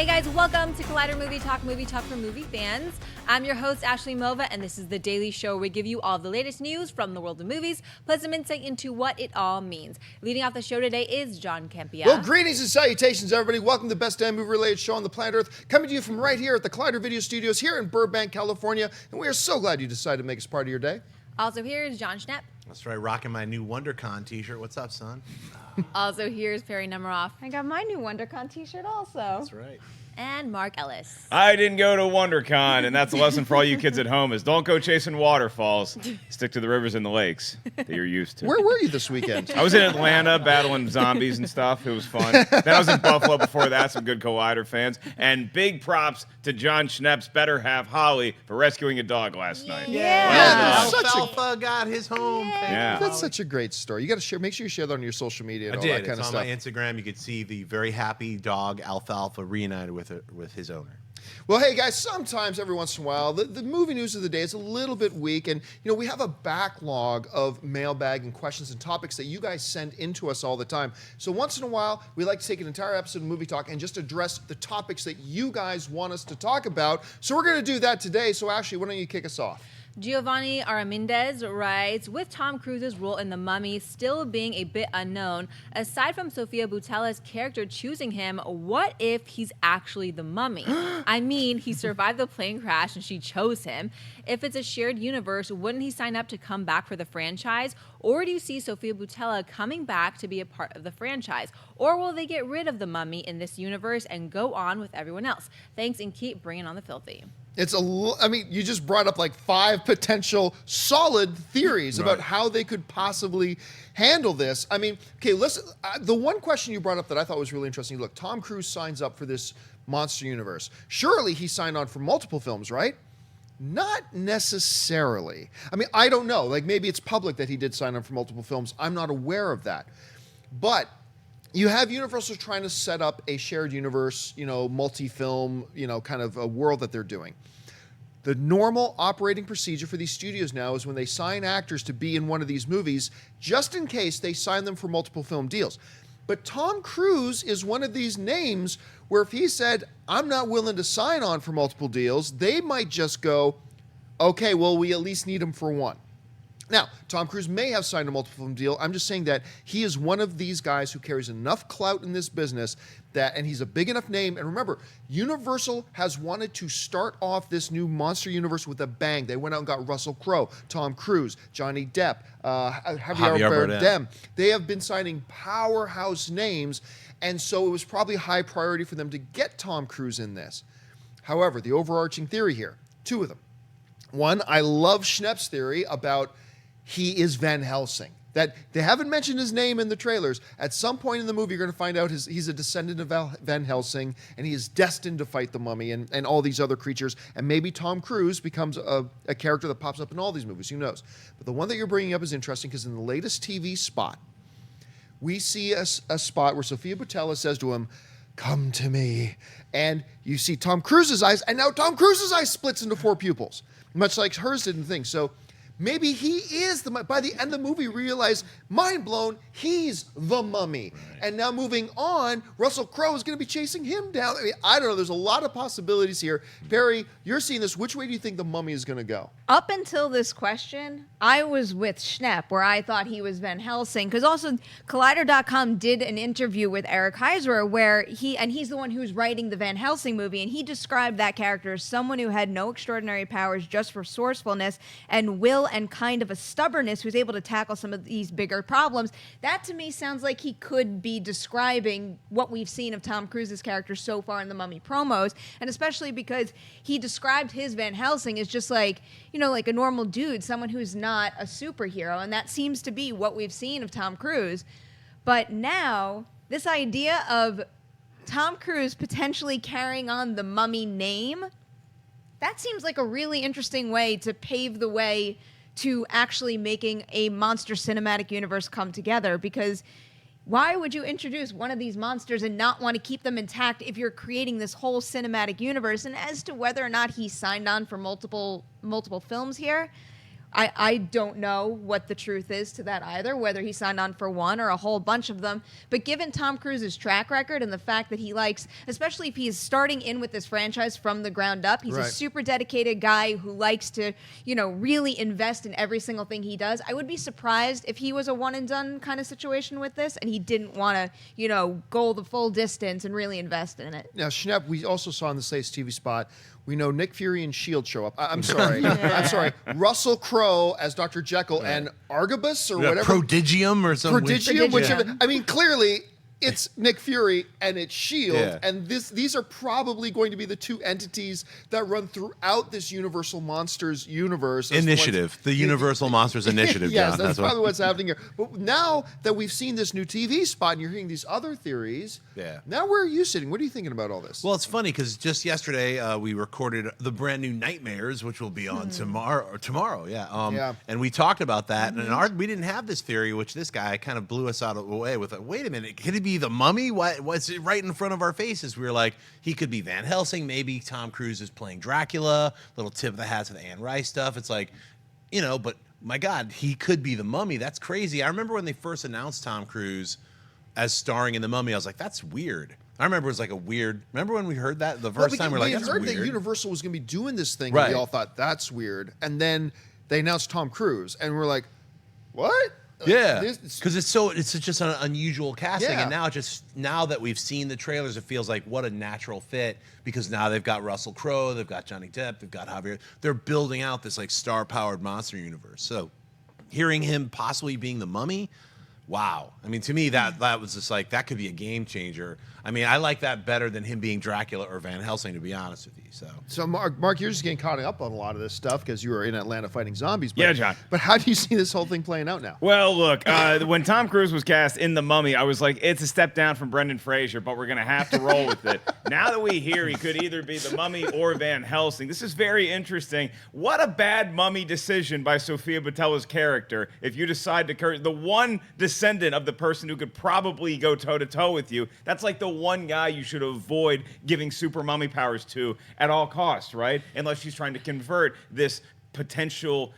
Hey guys, welcome to Collider Movie Talk for movie fans. I'm your host, Ashley Mova, and this is the daily show where we give you all the latest news from the world of movies, plus some insight into what it all means. Leading off the show today is Jon Campea. Well, greetings and salutations, everybody. Welcome to the best damn movie-related show on the planet Earth, coming to you from right here at the Collider Video Studios here in Burbank, California, and we are so glad you decided to make us part of your day. Also here is Jon Schnepp. That's right, rocking my new WonderCon t-shirt. What's up, son? Also here's Perri Nemiroff. I got my new WonderCon t-shirt also. That's right. And Mark Ellis. I didn't go to WonderCon, and that's a lesson for all you kids at home is don't go chasing waterfalls. Stick to the rivers and the lakes that you're used to. Where were you this weekend? I was in Atlanta battling zombies and stuff. It was fun. Then I was in Buffalo before that, some good Collider fans. And big props to Jon Schnepp's better half, Holly, for rescuing a dog last night. Yeah. Alfalfa got his home. Yeah. That's such a great story. You got to share. Make sure you share that on your social media and I all did. that kind It's of on stuff. my Instagram. You could see the very happy dog Alfalfa reunited with his owner. Well, hey guys, sometimes every once in a while, the movie news of the day is a little bit weak, and we have a backlog of mailbag and questions and topics that you guys send into us all the time. So once in a while, we like to take an entire episode of Movie Talk and just address the topics that you guys want us to talk about. So we're going to do that today. So Ashley, why don't you kick us off? Giovanni Aramindez writes, with Tom Cruise's role in The Mummy still being a bit unknown, aside from Sofia Boutella's character choosing him, what if he's actually the mummy? I mean, he survived the plane crash and she chose him. If it's a shared universe, wouldn't he sign up to come back for the franchise? Or do you see Sofia Boutella coming back to be a part of the franchise? Or will they get rid of the mummy in this universe and go on with everyone else? Thanks, and keep bringing on the filthy. You just brought up like 5 potential solid theories about how they could possibly handle this. I mean, okay, listen, the one question you brought up that I thought was really interesting, look, Tom Cruise signs up for this monster universe. Surely he signed on for multiple films, right? Not necessarily. I mean, I don't know. Like, maybe it's public that he did sign on for multiple films. I'm not aware of that. But you have Universal trying to set up a shared universe, multi-film, kind of a world that they're doing. The normal operating procedure for these studios now is when they sign actors to be in one of these movies, just in case they sign them for multiple film deals. But Tom Cruise is one of these names where if he said, I'm not willing to sign on for multiple deals, they might just go, okay, well, we at least need him for one. Now, Tom Cruise may have signed a multiple film deal. I'm just saying that he is one of these guys who carries enough clout in this business and he's a big enough name. And remember, Universal has wanted to start off this new monster universe with a bang. They went out and got Russell Crowe, Tom Cruise, Johnny Depp, Javier Bardem. They have been signing powerhouse names, and so it was probably a high priority for them to get Tom Cruise in this. However, the overarching theory here, 2 of them. One, I love Schnepp's theory about he is Van Helsing. That they haven't mentioned his name in the trailers. At some point in the movie, you're going to find out he's a descendant of Van Helsing, and he is destined to fight the mummy and all these other creatures. And maybe Tom Cruise becomes a character that pops up in all these movies. Who knows? But the one that you're bringing up is interesting because in the latest TV spot, we see a spot where Sofia Boutella says to him, "Come to me." And you see Tom Cruise's eyes, and now Tom Cruise's eyes splits into 4 pupils, much like hers did in things. So maybe he is by the end of the movie, realize, mind blown, he's the mummy. Right. And now moving on, Russell Crowe is going to be chasing him down. I mean, I don't know. There's a lot of possibilities here. Perri, you're seeing this. Which way do you think the mummy is going to go? Up until this question, I was with Schnepp, where I thought he was Van Helsing. Because also, Collider.com did an interview with Eric Heiserer where he's the one who's writing the Van Helsing movie, and he described that character as someone who had no extraordinary powers, just resourcefulness and will and kind of a stubbornness, who's able to tackle some of these bigger problems. That to me sounds like he could be describing what we've seen of Tom Cruise's character so far in the Mummy promos, and especially because he described his Van Helsing as just like, like a normal dude, someone who's not a superhero, and that seems to be what we've seen of Tom Cruise. But now, this idea of Tom Cruise potentially carrying on the Mummy name, that seems like a really interesting way to pave the way to actually making a monster cinematic universe come together, because why would you introduce one of these monsters and not want to keep them intact if you're creating this whole cinematic universe? And as to whether or not he signed on for multiple films here, I don't know what the truth is to that either, whether he signed on for one or a whole bunch of them. But given Tom Cruise's track record and the fact that he likes, especially if he's starting in with this franchise from the ground up, he's a super dedicated guy who likes to, really invest in every single thing he does. I would be surprised if he was a one and done kind of situation with this and he didn't want to, go the full distance and really invest in it. Now, Schnepp, we also saw in the States TV spot, we know Nick Fury and S.H.I.E.L.D. show up. I'm sorry. I'm sorry. Russell Crowe as Dr. Jekyll and Argabus or whatever. Prodigium or something. Prodigium, whichever. I mean, clearly, it's Nick Fury and it's S.H.I.E.L.D. And these are probably going to be the two entities that run throughout this Universal Monsters universe. Initiative. The Universal Monsters Initiative, yes, John. that's probably what's happening here. But now that we've seen this new TV spot and you're hearing these other theories, now where are you sitting? What are you thinking about all this? Well, it's funny because just yesterday we recorded the brand new Nightmares, which will be on tomorrow. And we talked about that. And we didn't have this theory, which this guy kind of blew us out of the way with, wait a minute, could it be the Mummy? What's it right in front of our faces? We were like, he could be Van Helsing. Maybe Tom Cruise is playing Dracula. Little tip of the hat to the Anne Rice stuff. It's like, but my God, he could be the Mummy. That's crazy. I remember when they first announced Tom Cruise as starring in the Mummy, I was like, that's weird. I remember it was like a weird. Remember when we heard that the first time? We're like, that's weird. We heard that Universal was going to be doing this thing, and we all thought that's weird. And then they announced Tom Cruise, and we're like, what? Yeah, because it's just an unusual casting, and now that we've seen the trailers, it feels like what a natural fit. Because now they've got Russell Crowe, they've got Johnny Depp, they've got Javier. They're building out this like star-powered monster universe. So, hearing him possibly being the Mummy, wow. I mean, to me, that was just like that could be a game changer. I mean, I like that better than him being Dracula or Van Helsing, to be honest with you. So Mark, you're just getting caught up on a lot of this stuff because you were in Atlanta fighting zombies. But, yeah, John. But how do you see this whole thing playing out now? Well, look, when Tom Cruise was cast in The Mummy, I was like, it's a step down from Brendan Fraser, but we're going to have to roll with it. Now that we hear he could either be The Mummy or Van Helsing, this is very interesting. What a bad Mummy decision by Sofia Boutella's character if you decide to the one descendant of the person who could probably go toe-to-toe with you. That's like the one guy you should avoid giving super mummy powers to at all costs, right? Unless she's trying to convert this potential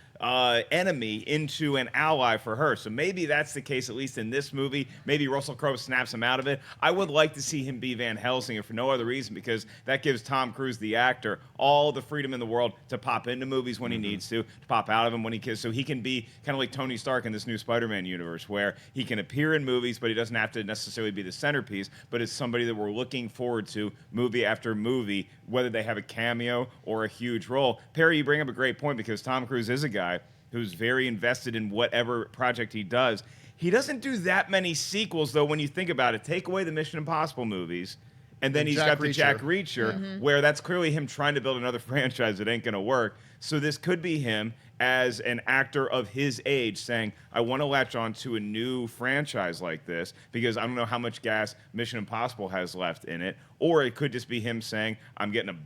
enemy into an ally for her. So maybe that's the case, at least in this movie. Maybe Russell Crowe snaps him out of it. I would like to see him be Van Helsing, if for no other reason, because that gives Tom Cruise, the actor, all the freedom in the world to pop into movies when he needs to pop out of them when he can. So he can be kind of like Tony Stark in this new Spider-Man universe, where he can appear in movies, but he doesn't have to necessarily be the centerpiece, but it's somebody that we're looking forward to movie after movie, whether they have a cameo or a huge role. Perry, you bring up a great point, because Tom Cruise is a guy who's very invested in whatever project he does. He doesn't do that many sequels, though, when you think about it. Take away the Mission Impossible movies, and then he's got the Jack Reacher, where that's clearly him trying to build another franchise that ain't going to work. So this could be him as an actor of his age saying, I want to latch on to a new franchise like this because I don't know how much gas Mission Impossible has left in it. Or it could just be him saying, I'm getting a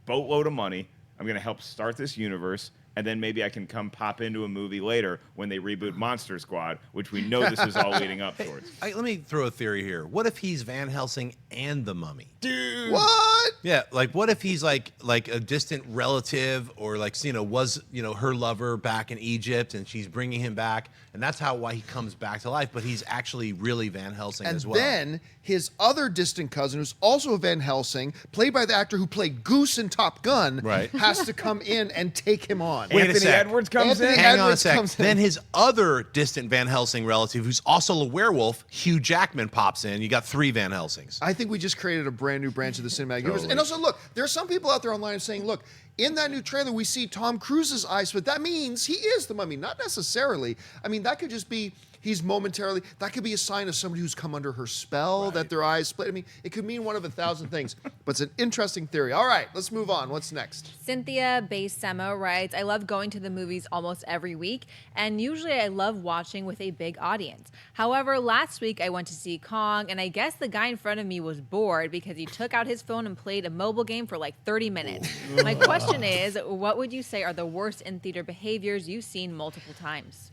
boatload of money. I'm going to help start this universe, and then maybe I can come pop into a movie later when they reboot Monster Squad, which we know this is all leading up towards. Let me throw a theory here. What if he's Van Helsing and the Mummy? Dude. What? Yeah, like what if he's like a distant relative, or like was her lover back in Egypt, and she's bringing him back, and that's why he comes back to life, but he's actually really Van Helsing as well. And then his other distant cousin, who's also a Van Helsing, played by the actor who played Goose in Top Gun, has to come in and take him on. Anthony Edwards comes in? Hang on a sec. Then his other distant Van Helsing relative, who's also a werewolf, Hugh Jackman, pops in. You got 3 Van Helsings. I think we just created a brand new branch of the cinematic universe. And also, look, there are some people out there online saying, look, in that new trailer, we see Tom Cruise's eyes, but that means he is the Mummy. Not necessarily. I mean, that could just be he's momentarily, that could be a sign of somebody who's come under her spell, that their eyes split. I mean, it could mean one of 1,000 things, but it's an interesting theory. All right, let's move on. What's next? Cynthia Basemo writes, I love going to the movies almost every week, and usually I love watching with a big audience. However, last week I went to see Kong, and I guess the guy in front of me was bored because he took out his phone and played a mobile game for like 30 minutes. My question is, what would you say are the worst in-theater behaviors you've seen multiple times?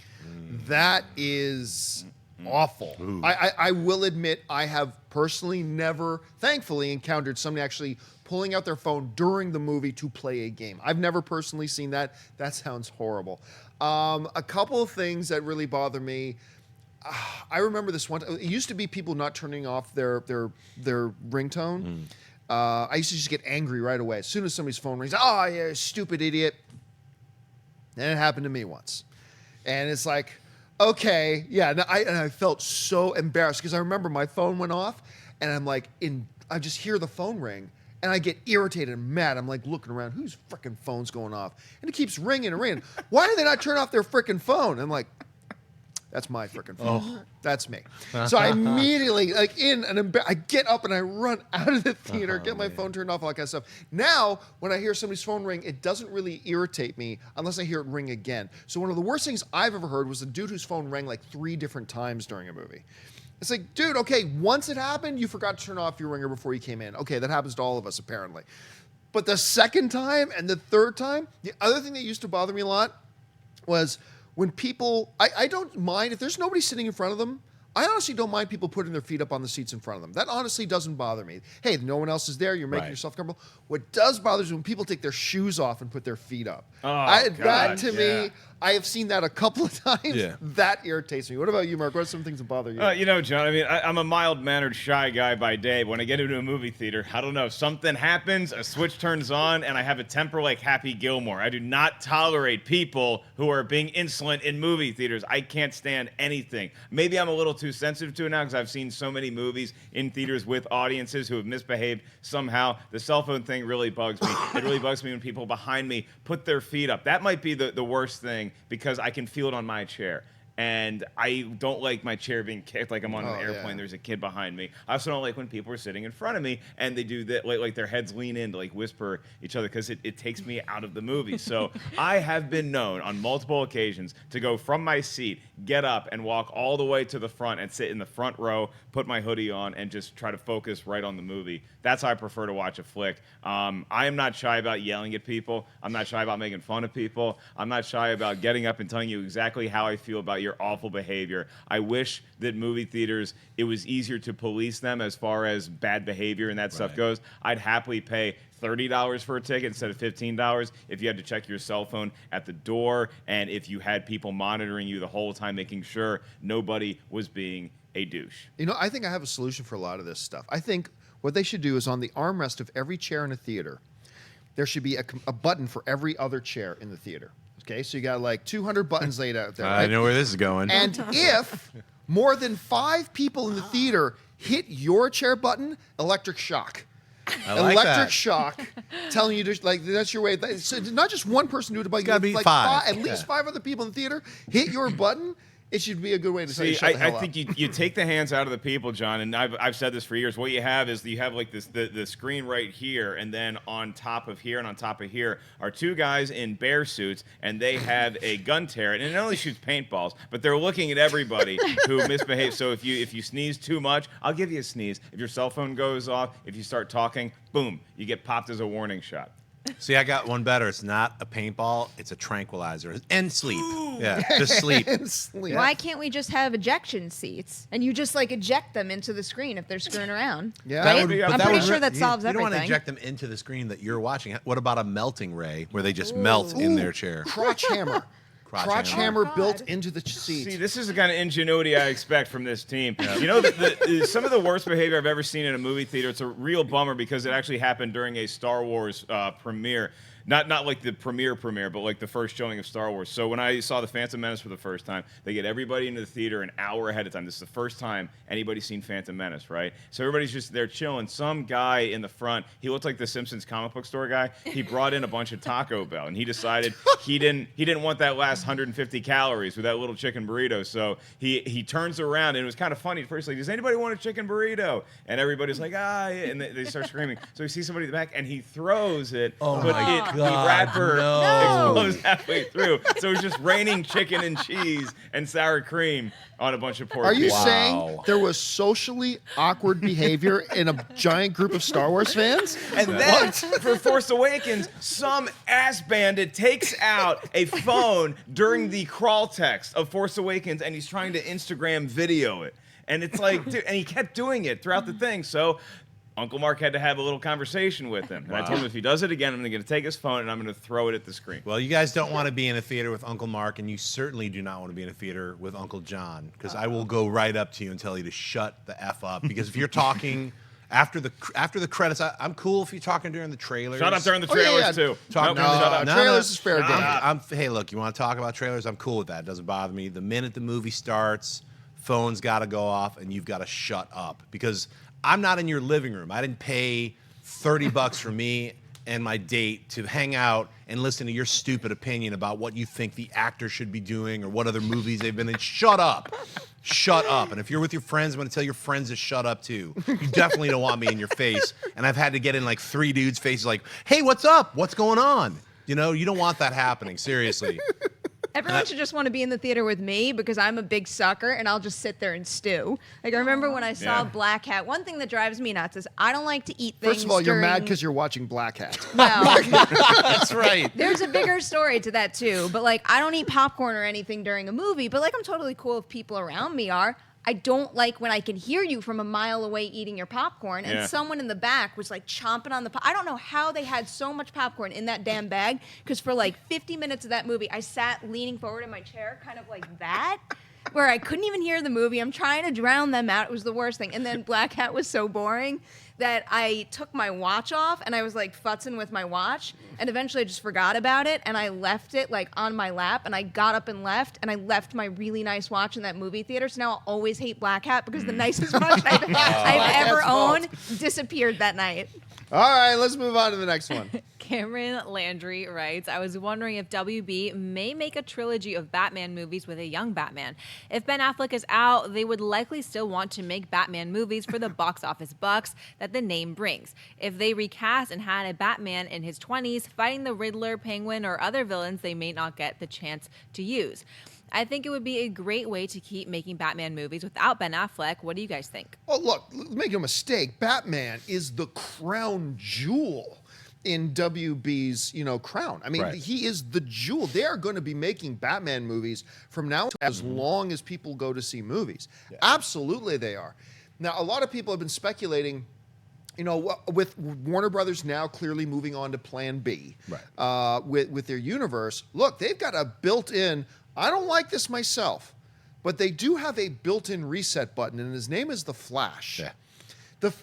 That is awful. I will admit I have personally never, thankfully, encountered somebody actually pulling out their phone during the movie to play a game. I've never personally seen that. That sounds horrible. A couple of things that really bother me. I remember this one. It used to be people not turning off their ringtone. I used to just get angry right away as soon as somebody's phone rings. Oh, yeah, stupid idiot. And it happened to me once, and it's like, okay, yeah. And I felt so embarrassed because I remember my phone went off, and I'm like, I just hear the phone ring, and I get irritated and mad. I'm like looking around, whose freaking phone's going off? And it keeps ringing and ringing. Why do they not turn off their freaking phone? I'm like, that's my freaking phone. Oh. That's me. So I immediately, I get up and I run out of the theater, get my phone turned off, all that kind of stuff. Now, when I hear somebody's phone ring, it doesn't really irritate me unless I hear it ring again. So one of the worst things I've ever heard was a dude whose phone rang like 3 different times during a movie. It's like, dude, okay, once it happened, you forgot to turn off your ringer before you came in. Okay, that happens to all of us, apparently. But the second time and the third time, the other thing that used to bother me a lot was when people, I don't mind, if there's nobody sitting in front of them, I honestly don't mind people putting their feet up on the seats in front of them. That honestly doesn't bother me. Hey, no one else is there, you're making yourself comfortable. What does bother me is when people take their shoes off and put their feet up. That to me, I have seen that a couple of times. Yeah. That irritates me. What about you, Mark? What are some things that bother you? John, I mean, I'm a mild-mannered, shy guy by day. When I get into a movie theater, I don't know, something happens, a switch turns on, and I have a temper like Happy Gilmore. I do not tolerate people who are being insolent in movie theaters. I can't stand anything. Maybe I'm a little too sensitive to it now because I've seen so many movies in theaters with audiences who have misbehaved somehow. The cell phone thing really bugs me. It really bugs me when people behind me put their feet up. That might be the worst thing because I can feel it on my chair. And I don't like my chair being kicked like I'm on an airplane. There's a kid behind me. I also don't like when people are sitting in front of me and they do that, like their heads lean in to like whisper each other because it takes me out of the movie. So I have been known on multiple occasions to go from my seat, get up, and walk all the way to the front and sit in the front row, put my hoodie on, and just try to focus right on the movie. That's how I prefer to watch a flick. I am not shy about yelling at people. I'm not shy about making fun of people. I'm not shy about getting up and telling you exactly how I feel about your awful behavior. I wish that movie theaters, it was easier to police them as far as bad behavior and that stuff goes. I'd happily pay $30 for a ticket instead of $15 if you had to check your cell phone at the door and if you had people monitoring you the whole time, making sure nobody was being a douche. I think I have a solution for a lot of this stuff. I think what they should do is on the armrest of every chair in a theater, there should be a button for every other chair in the theater. Okay, so you got like 200 buttons laid out there. I know where this is going. And if more than 5 people in the theater hit your chair button, electric shock. Electric shock, telling you to that's your way. So not just one person do it, but you got to be like 5. At least 5 other people in the theater hit your button. It should be a good way to say shut the hell up. I think you take the hands out of the people, John, and I've said this for years. What you have is you have like this the screen right here, and then on top of here and on top of here are 2 guys in bear suits, and they have a gun turret, and it only shoots paintballs, but they're looking at everybody who misbehaves. So if you sneeze too much, I'll give you a sneeze. If your cell phone goes off, if you start talking, boom, you get popped as a warning shot. See, I got one better. It's not a paintball. It's a tranquilizer. And sleep. Yeah, just sleep. Sleep. Why can't we just have ejection seats and you just like eject them into the screen if they're screwing around? Yeah, right? I'm pretty sure that solves everything. You don't everything. want to eject them into the screen that you're watching. What about a melting ray where they just melt in their chair? Crotch hammer. Crotch hammer built into the seat. See, this is the kind of ingenuity I expect from this team. Some of the worst behavior I've ever seen in a movie theater, it's a real bummer because it actually happened during a Star Wars premiere. Not like the premiere, but like the first showing of Star Wars. So when I saw The Phantom Menace for the first time, they get everybody into the theater an hour ahead of time. This is the first time anybody's seen Phantom Menace, right? So everybody's just there chilling. Some guy in the front, he looked like the Simpsons comic book store guy. He brought in a bunch of Taco Bell, and he decided he didn't want that last 150 calories with that little chicken burrito. So he turns around, and it was kind of funny at first. Like, does anybody want a chicken burrito? And everybody's like, and they start screaming. So he sees somebody in the back, and he throws it. Oh my God. wrapper no. explodes halfway through. So it's just raining chicken and cheese and sour cream on a bunch of poor Are you people. saying there was socially awkward behavior in a giant group of Star Wars fans? And then for Force Awakens, some ass bandit takes out a phone during the crawl text of Force Awakens, and he's trying to Instagram video it. And it's like, dude, and he kept doing it throughout the thing. So Uncle Mark had to have a little conversation with him. And I told him if he does it again, I'm going to take his phone and I'm going to throw it at the screen. Well, you guys don't want to be in a theater with Uncle Mark, and you certainly do not want to be in a theater with Uncle John, because I will go right up to you and tell you to shut the F up. Because if you're talking after the credits, I'm cool if you're talking during the trailers. Shut up during the trailers, too. Talk, Nope, shut up. Trailers is fair game. Hey, look, you want to talk about trailers? I'm cool with that. It doesn't bother me. The minute the movie starts, phone's got to go off, and you've got to shut up, because I'm not in your living room. I didn't pay $30 for me and my date to hang out and listen to your stupid opinion about what you think the actor should be doing or what other movies they've been in. Shut up. Shut up. And if you're with your friends, I'm going to tell your friends to shut up too. You definitely don't want me in your face. And I've had to get in like 3 dudes' faces like, hey, what's up? What's going on? You know, you don't want that happening. Seriously. Everyone should just want to be in the theater with me because I'm a big sucker and I'll just sit there and stew. Like, I remember when I saw Black Hat, one thing that drives me nuts is I don't like to eat things. First of all, you're mad during- because you're watching Black Hat. Well, That's right. there's a bigger story to that too. But like, I don't eat popcorn or anything during a movie, but like, I'm totally cool if people around me are. I don't like when I can hear you from a mile away eating your popcorn, and someone in the back was like chomping on the I don't know how they had so much popcorn in that damn bag, because for like 50 minutes of that movie, I sat leaning forward in my chair, kind of like that, where I couldn't even hear the movie. I'm trying to drown them out. It was the worst thing. And then Black Hat was so boring that I took my watch off and I was like futzing with my watch, and eventually I just forgot about it and I left it like on my lap, and I got up and left my really nice watch in that movie theater. So now I'll always hate Black Hat because the nicest watch I've ever owned disappeared that night. All right, let's move on to the next one. Cameron Landry writes, I was wondering if WB may make a trilogy of Batman movies with a young Batman. If Ben Affleck is out, they would likely still want to make Batman movies for the box office bucks that the name brings. If they recast and had a Batman in his 20s fighting the Riddler, Penguin, or other villains they may not get the chance to use. I think it would be a great way to keep making Batman movies without Ben Affleck. What do you guys think? Well, look, make no mistake, Batman is the crown jewel in WB's, crown. I mean, he is the jewel. They are going to be making Batman movies from now as long as people go to see movies. Yeah. Absolutely they are. Now, a lot of people have been speculating, with Warner Brothers now clearly moving on to Plan B with their universe. Look, they've got a built-in, I don't like this myself, but they do have a built-in reset button, and his name is the Flash. Yeah.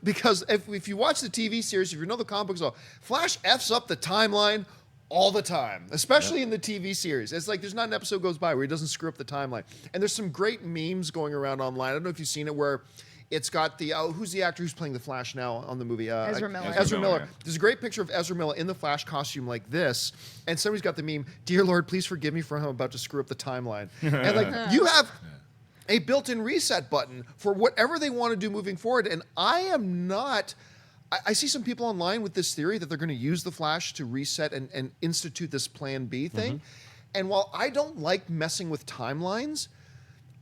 Because if you watch the TV series, if you know the comic books, Flash F's up the timeline all the time, especially in the TV series. It's like there's not an episode goes by where he doesn't screw up the timeline. And there's some great memes going around online. I don't know if you've seen it, where it's got the, who's the actor who's playing the Flash now on the movie? Ezra Miller. Ezra Miller. There's a great picture of Ezra Miller in the Flash costume like this, and somebody's got the meme, "Dear Lord, please forgive me for how I'm about to screw up the timeline." And like, you have a built-in reset button for whatever they want to do moving forward. And I am not, I see some people online with this theory that they're going to use the Flash to reset and institute this Plan B thing. And while I don't like messing with timelines,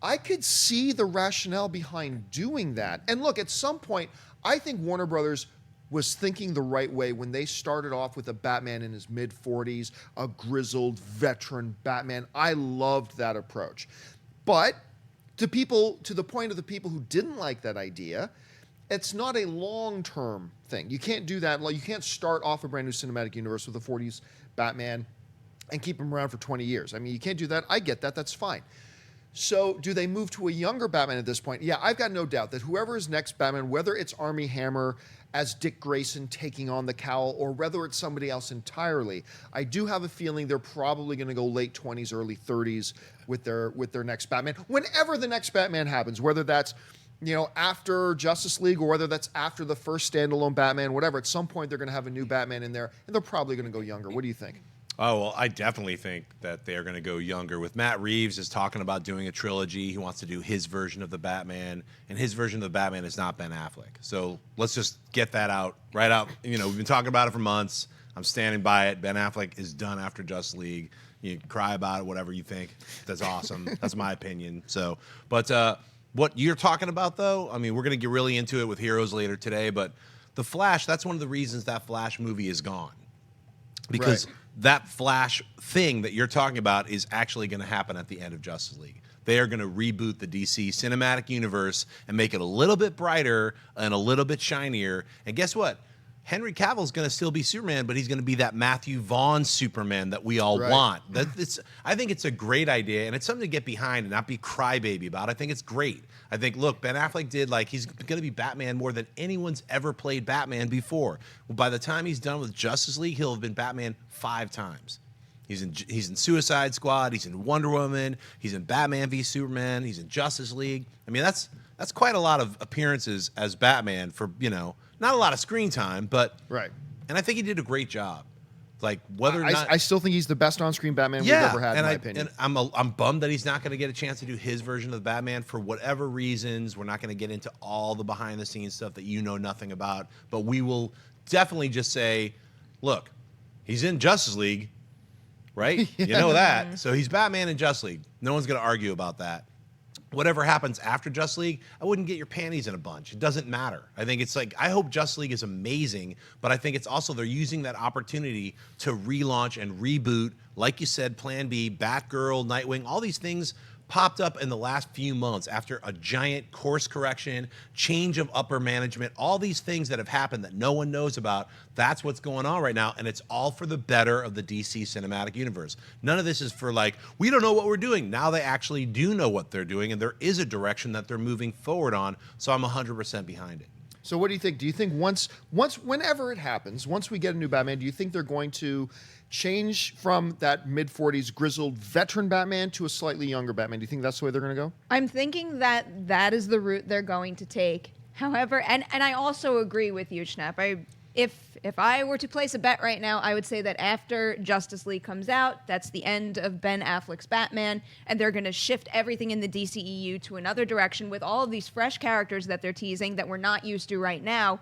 I could see the rationale behind doing that. And look, at some point, I think Warner Brothers was thinking the right way when they started off with a Batman in his mid-40s, a grizzled veteran Batman. I loved that approach. But to the point of the people who didn't like that idea, it's not a long-term thing. You can't do that. You can't start off a brand new cinematic universe with a 40s Batman and keep him around for 20 years. I mean, you can't do that. I get that. That's fine. So do they move to a younger Batman at this point? Yeah, I've got no doubt that whoever is next Batman, whether it's Armie Hammer as Dick Grayson taking on the cowl, or whether it's somebody else entirely, I do have a feeling they're probably going to go late 20s, early 30s with their next Batman. Whenever the next Batman happens, whether that's after Justice League or whether that's after the first standalone Batman, whatever, at some point they're going to have a new Batman in there, and they're probably going to go younger. What do you think? Oh, well, I definitely think that they're going to go younger. With Matt Reeves is talking about doing a trilogy. He wants to do his version of the Batman, and his version of the Batman is not Ben Affleck. So let's just get that out, right out. We've been talking about it for months. I'm standing by it. Ben Affleck is done after Justice League. You can cry about it, whatever you think. That's awesome. That's my opinion. So, but what you're talking about, though, I mean, we're going to get really into it with Heroes later today, but The Flash, that's one of the reasons that Flash movie is gone. Because that Flash thing that you're talking about is actually going to happen at the end of Justice League. They are going to reboot the DC cinematic universe and make it a little bit brighter and a little bit shinier. And guess what? Henry Cavill's going to still be Superman, but he's going to be that Matthew Vaughn Superman that we all want. I think it's a great idea, and it's something to get behind and not be crybaby about. I think it's great. I think, look, Ben Affleck he's going to be Batman more than anyone's ever played Batman before. Well, by the time he's done with Justice League, he'll have been Batman 5 times. He's in Suicide Squad. He's in Wonder Woman. He's in Batman v Superman. He's in Justice League. I mean, that's quite a lot of appearances as Batman for, not a lot of screen time, but and I think he did a great job. Like whether or not I still think he's the best on-screen Batman we've ever had, in my opinion. And I'm bummed that he's not going to get a chance to do his version of the Batman for whatever reasons. We're not going to get into all the behind-the-scenes stuff that you know nothing about, but we will definitely just say, look, he's in Justice League, right? You know that. So he's Batman in Justice League. No one's going to argue about that. Whatever happens after Justice League, I wouldn't get your panties in a bunch. It doesn't matter. I think it's like, I hope Justice League is amazing, but I think it's also they're using that opportunity to relaunch and reboot, like you said, Plan B, Batgirl, Nightwing, all these things popped up in the last few months after a giant course correction, change of upper management, all these things that have happened that no one knows about. That's what's going on right now, and it's all for the better of the DC cinematic universe. None of this is for like, we don't know what we're doing. Now they actually do know what they're doing, and there is a direction that they're moving forward on, so I'm 100% behind it. So what do you think? Do you think whenever it happens, once we get a new Batman, do you think they're going to change from that mid-40s grizzled veteran Batman to a slightly younger Batman? Do you think that's the way they're going to go? I'm thinking that is the route they're going to take. However, and I also agree with you, Schnepp. If I were to place a bet right now, I would say that after Justice League comes out, that's the end of Ben Affleck's Batman, and they're going to shift everything in the DCEU to another direction with all of these fresh characters that they're teasing that we're not used to right now.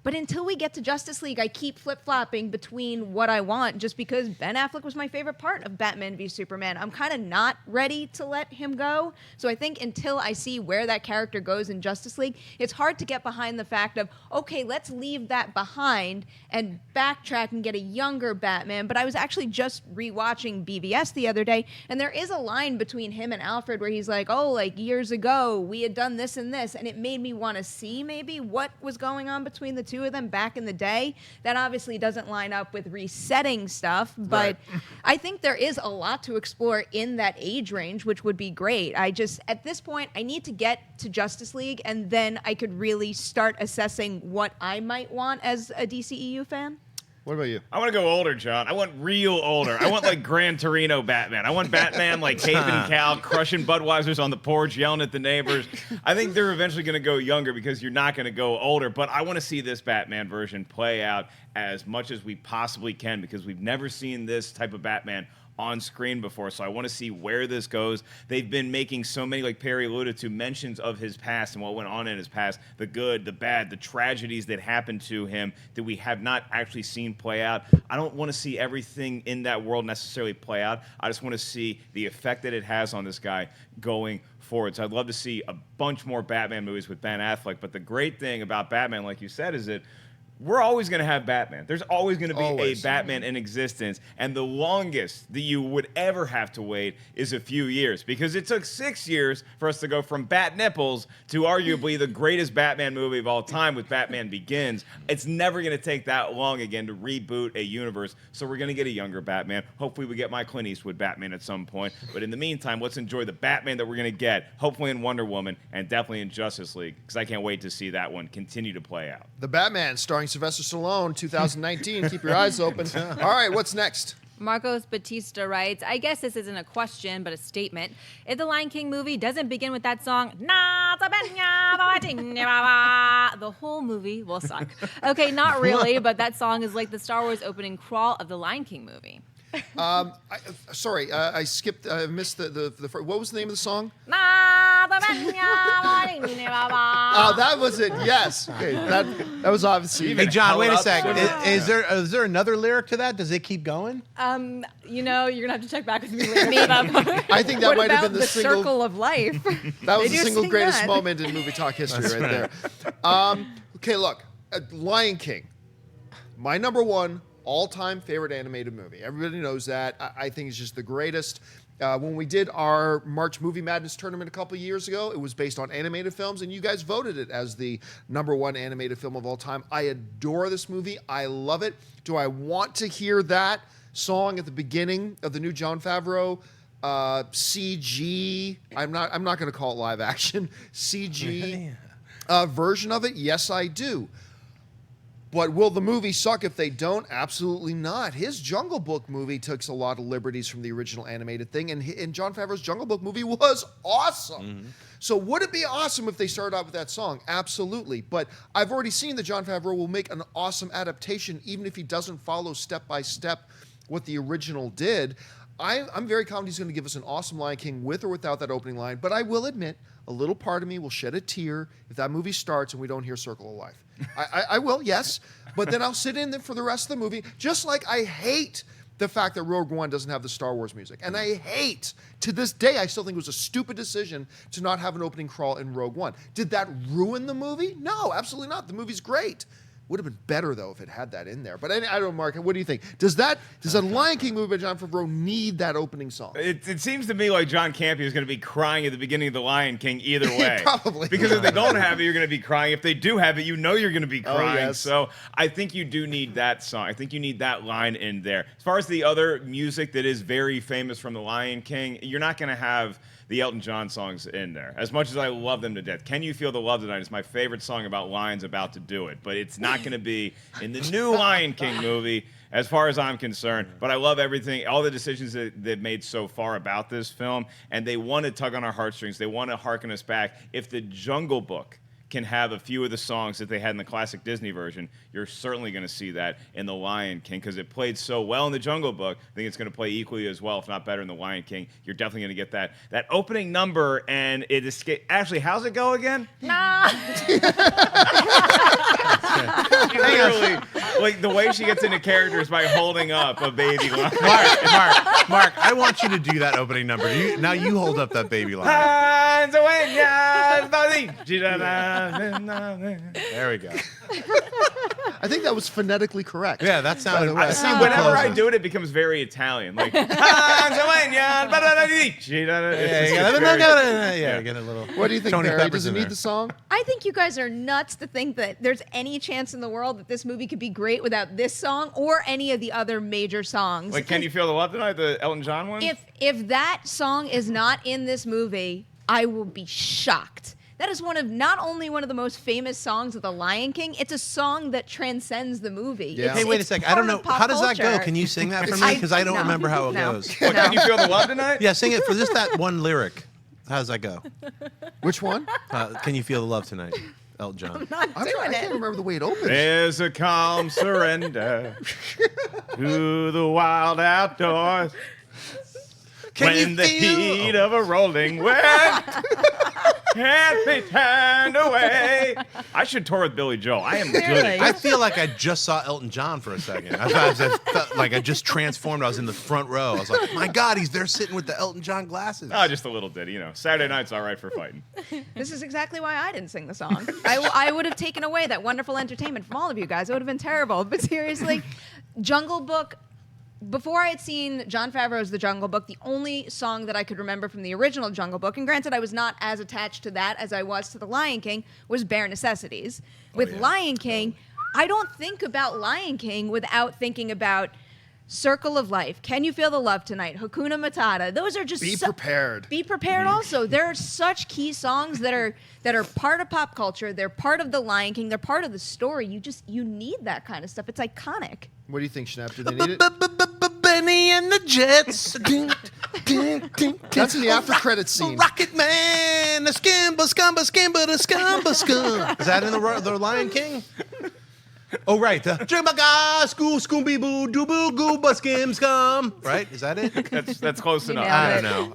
But until we get to Justice League, I keep flip-flopping between what I want just because Ben Affleck was my favorite part of Batman v Superman. I'm kind of not ready to let him go. So I think until I see where that character goes in Justice League, it's hard to get behind the fact of, okay, let's leave that behind and backtrack and get a younger Batman. But I was actually just rewatching BVS the other day, and there is a line between him and Alfred where he's like, oh, like years ago, we had done this and this, and it made me want to see maybe what was going on between the two of them back in the day. That obviously doesn't line up with resetting stuff, but I think there is a lot to explore in that age range, which would be great. I just, at this point, I need to get to Justice League, and then I could really start assessing what I might want as a DCEU fan. What about you? I want to go older, John. I want real older. I want like Gran Torino Batman. I want Batman like Cape and Cal crushing Budweisers on the porch, yelling at the neighbors. I think they're eventually going to go younger because you're not going to go older. But I want to see this Batman version play out as much as we possibly can because we've never seen this type of Batman on screen before, so I want to see where this goes. They've been making so many, like Perry alluded to, mentions of his past and what went on in his past, the good, the bad, the tragedies that happened to him that we have not actually seen play out. I don't want to see everything in that world necessarily play out. I just want to see the effect that it has on this guy going forward. So I'd love to see a bunch more Batman movies with Ben Affleck, but the great thing about Batman, like you said, is that we're always going to have Batman. There's always going to be a Batman in existence. And the longest that you would ever have to wait is a few years. Because it took 6 years for us to go from Bat Nipples to arguably the greatest Batman movie of all time with Batman Begins. It's never going to take that long again to reboot a universe. So we're going to get a younger Batman. Hopefully we get my Clint Eastwood Batman at some point. But in the meantime, let's enjoy the Batman that we're going to get. Hopefully in Wonder Woman and definitely in Justice League. Because I can't wait to see that one continue to play out. The Batman starring Sylvester Stallone, 2019. Keep your eyes open. All right, what's next? Marcos Batista writes, I guess this isn't a question, but a statement. If the Lion King movie doesn't begin with that song, the whole movie will suck. Okay, not really, but that song is like the Star Wars opening crawl of the Lion King movie. Sorry, I skipped. I missed the what was the name of the song? That was it. Yes. Okay, that was obviously. Hey, John, wait a held up second. so Is there another lyric to that? Does it keep going? You're gonna have to check back with me later. for that part. I think that What might have about been the single. circle of life? That was They the do single sing greatest that. moment in movie talk history right there. Okay, look, Lion King, my number one all-time favorite animated movie. Everybody knows that. I think it's just the greatest. When we did our March Movie Madness tournament a couple years ago, it was based on animated films, and you guys voted it as the number one animated film of all time. I adore this movie. I love it. Do I want to hear that song at the beginning of the new Jon Favreau CG? I'm not going to call it live action. CG version of it? Yes, I do. But will the movie suck if they don't? Absolutely not. His Jungle Book movie took a lot of liberties from the original animated thing, and Jon Favreau's Jungle Book movie was awesome. Mm-hmm. So would it be awesome if they started out with that song? Absolutely. But I've already seen that Jon Favreau will make an awesome adaptation, even if he doesn't follow step by step what the original did. I'm very confident he's going to give us an awesome Lion King with or without that opening line. But I will admit, a little part of me will shed a tear if that movie starts and we don't hear Circle of Life. I will, yes. But then I'll sit in there for the rest of the movie, just like I hate the fact that Rogue One doesn't have the Star Wars music. And I hate, to this day, I still think it was a stupid decision to not have an opening crawl in Rogue One. Did that ruin the movie? No, absolutely not. The movie's great. Would have been better, though, if it had that in there. But I don't know, Mark, what do you think? Does a Lion King movie by Jon Favreau need that opening song? It seems to me like John Campea is going to be crying at the beginning of The Lion King either way. Probably. Because if they don't have it, you're going to be crying. If they do have it, you know you're going to be crying. Yes. So I think you do need that song. I think you need that line in there. As far as the other music that is very famous from The Lion King, you're not going to have the Elton John songs in there. As much as I love them to death. Can You Feel the Love Tonight is my favorite song about lions about to do it. But it's not going to be in the new Lion King movie, as far as I'm concerned. But I love everything, all the decisions that they've made so far about this film. And they want to tug on our heartstrings. They want to harken us back. If the Jungle Book can have a few of the songs that they had in the classic Disney version, you're certainly going to see that in The Lion King, because it played so well in the Jungle Book. I think it's going to play equally as well, if not better, in The Lion King. You're definitely going to get that opening number, and it escaped. Ashley, how's it go again? Nah. Literally, like the way she gets into character is by holding up a baby lion. Mark, I want you to do that opening number. Now you hold up that baby line. There we go. I think that was phonetically correct. Yeah, that sounded. By the way. See, whenever I do it, it becomes very Italian. Like, Get a little. What do you think, Tony Perri? Peppers Does it in need there. the song? I think you guys are nuts to think that there's any chance in the world that this movie could be great without this song or any of the other major songs. Can You Feel the Love Tonight? The Elton John one? If that song is not in this movie, I will be shocked. That is not only one of the most famous songs of The Lion King, it's a song that transcends the movie. Yeah. Hey, wait a second. I don't know. How does that go? Can you sing that for me? Because I don't remember how it goes. What, Can You Feel the Love Tonight? Yeah, sing it for just that one lyric. How does that go? Which one? Can You Feel the Love Tonight? Elton John. I can't remember the way it opens. There's a calm surrender to the wild outdoors. When the heat of a rolling wind can't be turned away. I should tour with Billy Joel. I am good at I feel like I just saw Elton John for a second. I felt like I just transformed. I was in the front row. I was like, my God, he's there sitting with the Elton John glasses. Oh, just a little ditty, Saturday night's all right for fighting. This is exactly why I didn't sing the song. I would have taken away that wonderful entertainment from all of you guys. It would have been terrible. But seriously, Jungle Book. Before I had seen Jon Favreau's The Jungle Book, the only song that I could remember from the original Jungle Book, and granted I was not as attached to that as I was to The Lion King, was Bare Necessities. With Lion King, I don't think about Lion King without thinking about Circle of Life, Can You Feel the Love Tonight, Hakuna Matata. Those are just Be prepared. Be prepared also. There are such key songs that are part of pop culture. They're part of The Lion King. They're part of the story. You need that kind of stuff. It's iconic. What do you think, Schnepp? Do they need it? Benny and the Jets. That's in the after credits scene. Rocket Man, the skimba, scumba, skimba, the scumba, scum. Is that in the Lion King? Oh, right. Jimaga, school, scooby boo, doo boo, gooba skims come. Right? Is that it? That's close enough. I don't know.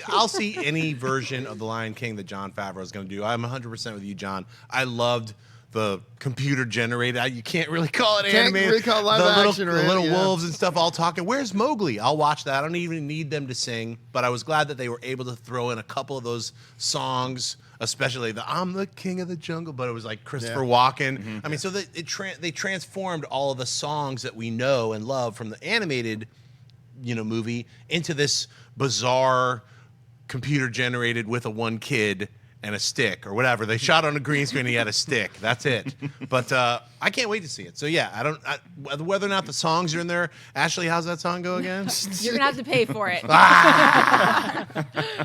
I'll see any version of The Lion King that Jon Favreau is going to do. I'm 100% with you, John. I loved the computer generated. You can't really call it Can't animated. really call it live action or the little any, wolves and stuff all talking. Where's Mowgli? I'll watch that. I don't even need them to sing. But I was glad that they were able to throw in a couple of those songs, especially the "I'm the King of the Jungle," but it was like Christopher Walken. Mm-hmm. I mean, so they transformed all of the songs that we know and love from the animated, movie into this bizarre computer generated with a one kid and a stick or whatever. They shot on a green screen and he had a stick. That's it. But I can't wait to see it. So yeah, whether or not the songs are in there. Ashley, how's that song go again? You're gonna have to pay for it.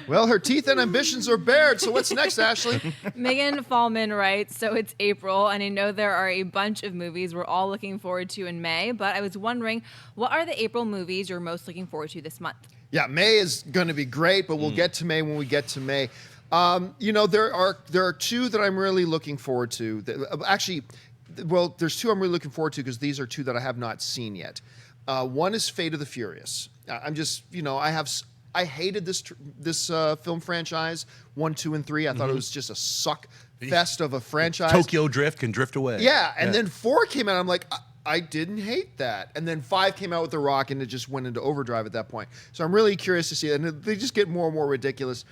Well, her teeth and ambitions are bared. So what's next, Ashley? Megan Fallman writes, so it's April, and I know there are a bunch of movies we're all looking forward to in May, but I was wondering, what are the April movies you're most looking forward to this month? Yeah, May is going to be great, but we'll get to May when we get to May. There are two that I'm really looking forward to. There's two I'm really looking forward to because these are two that I have not seen yet. One is Fate of the Furious. I hated this film franchise 1, 2, and 3. I thought it was just a suck fest of a franchise. Tokyo Drift can drift away. Yeah, and then 4 came out. I'm like, I didn't hate that. And then 5 came out with The Rock, and it just went into overdrive at that point. So I'm really curious to see it. And they just get more and more ridiculous.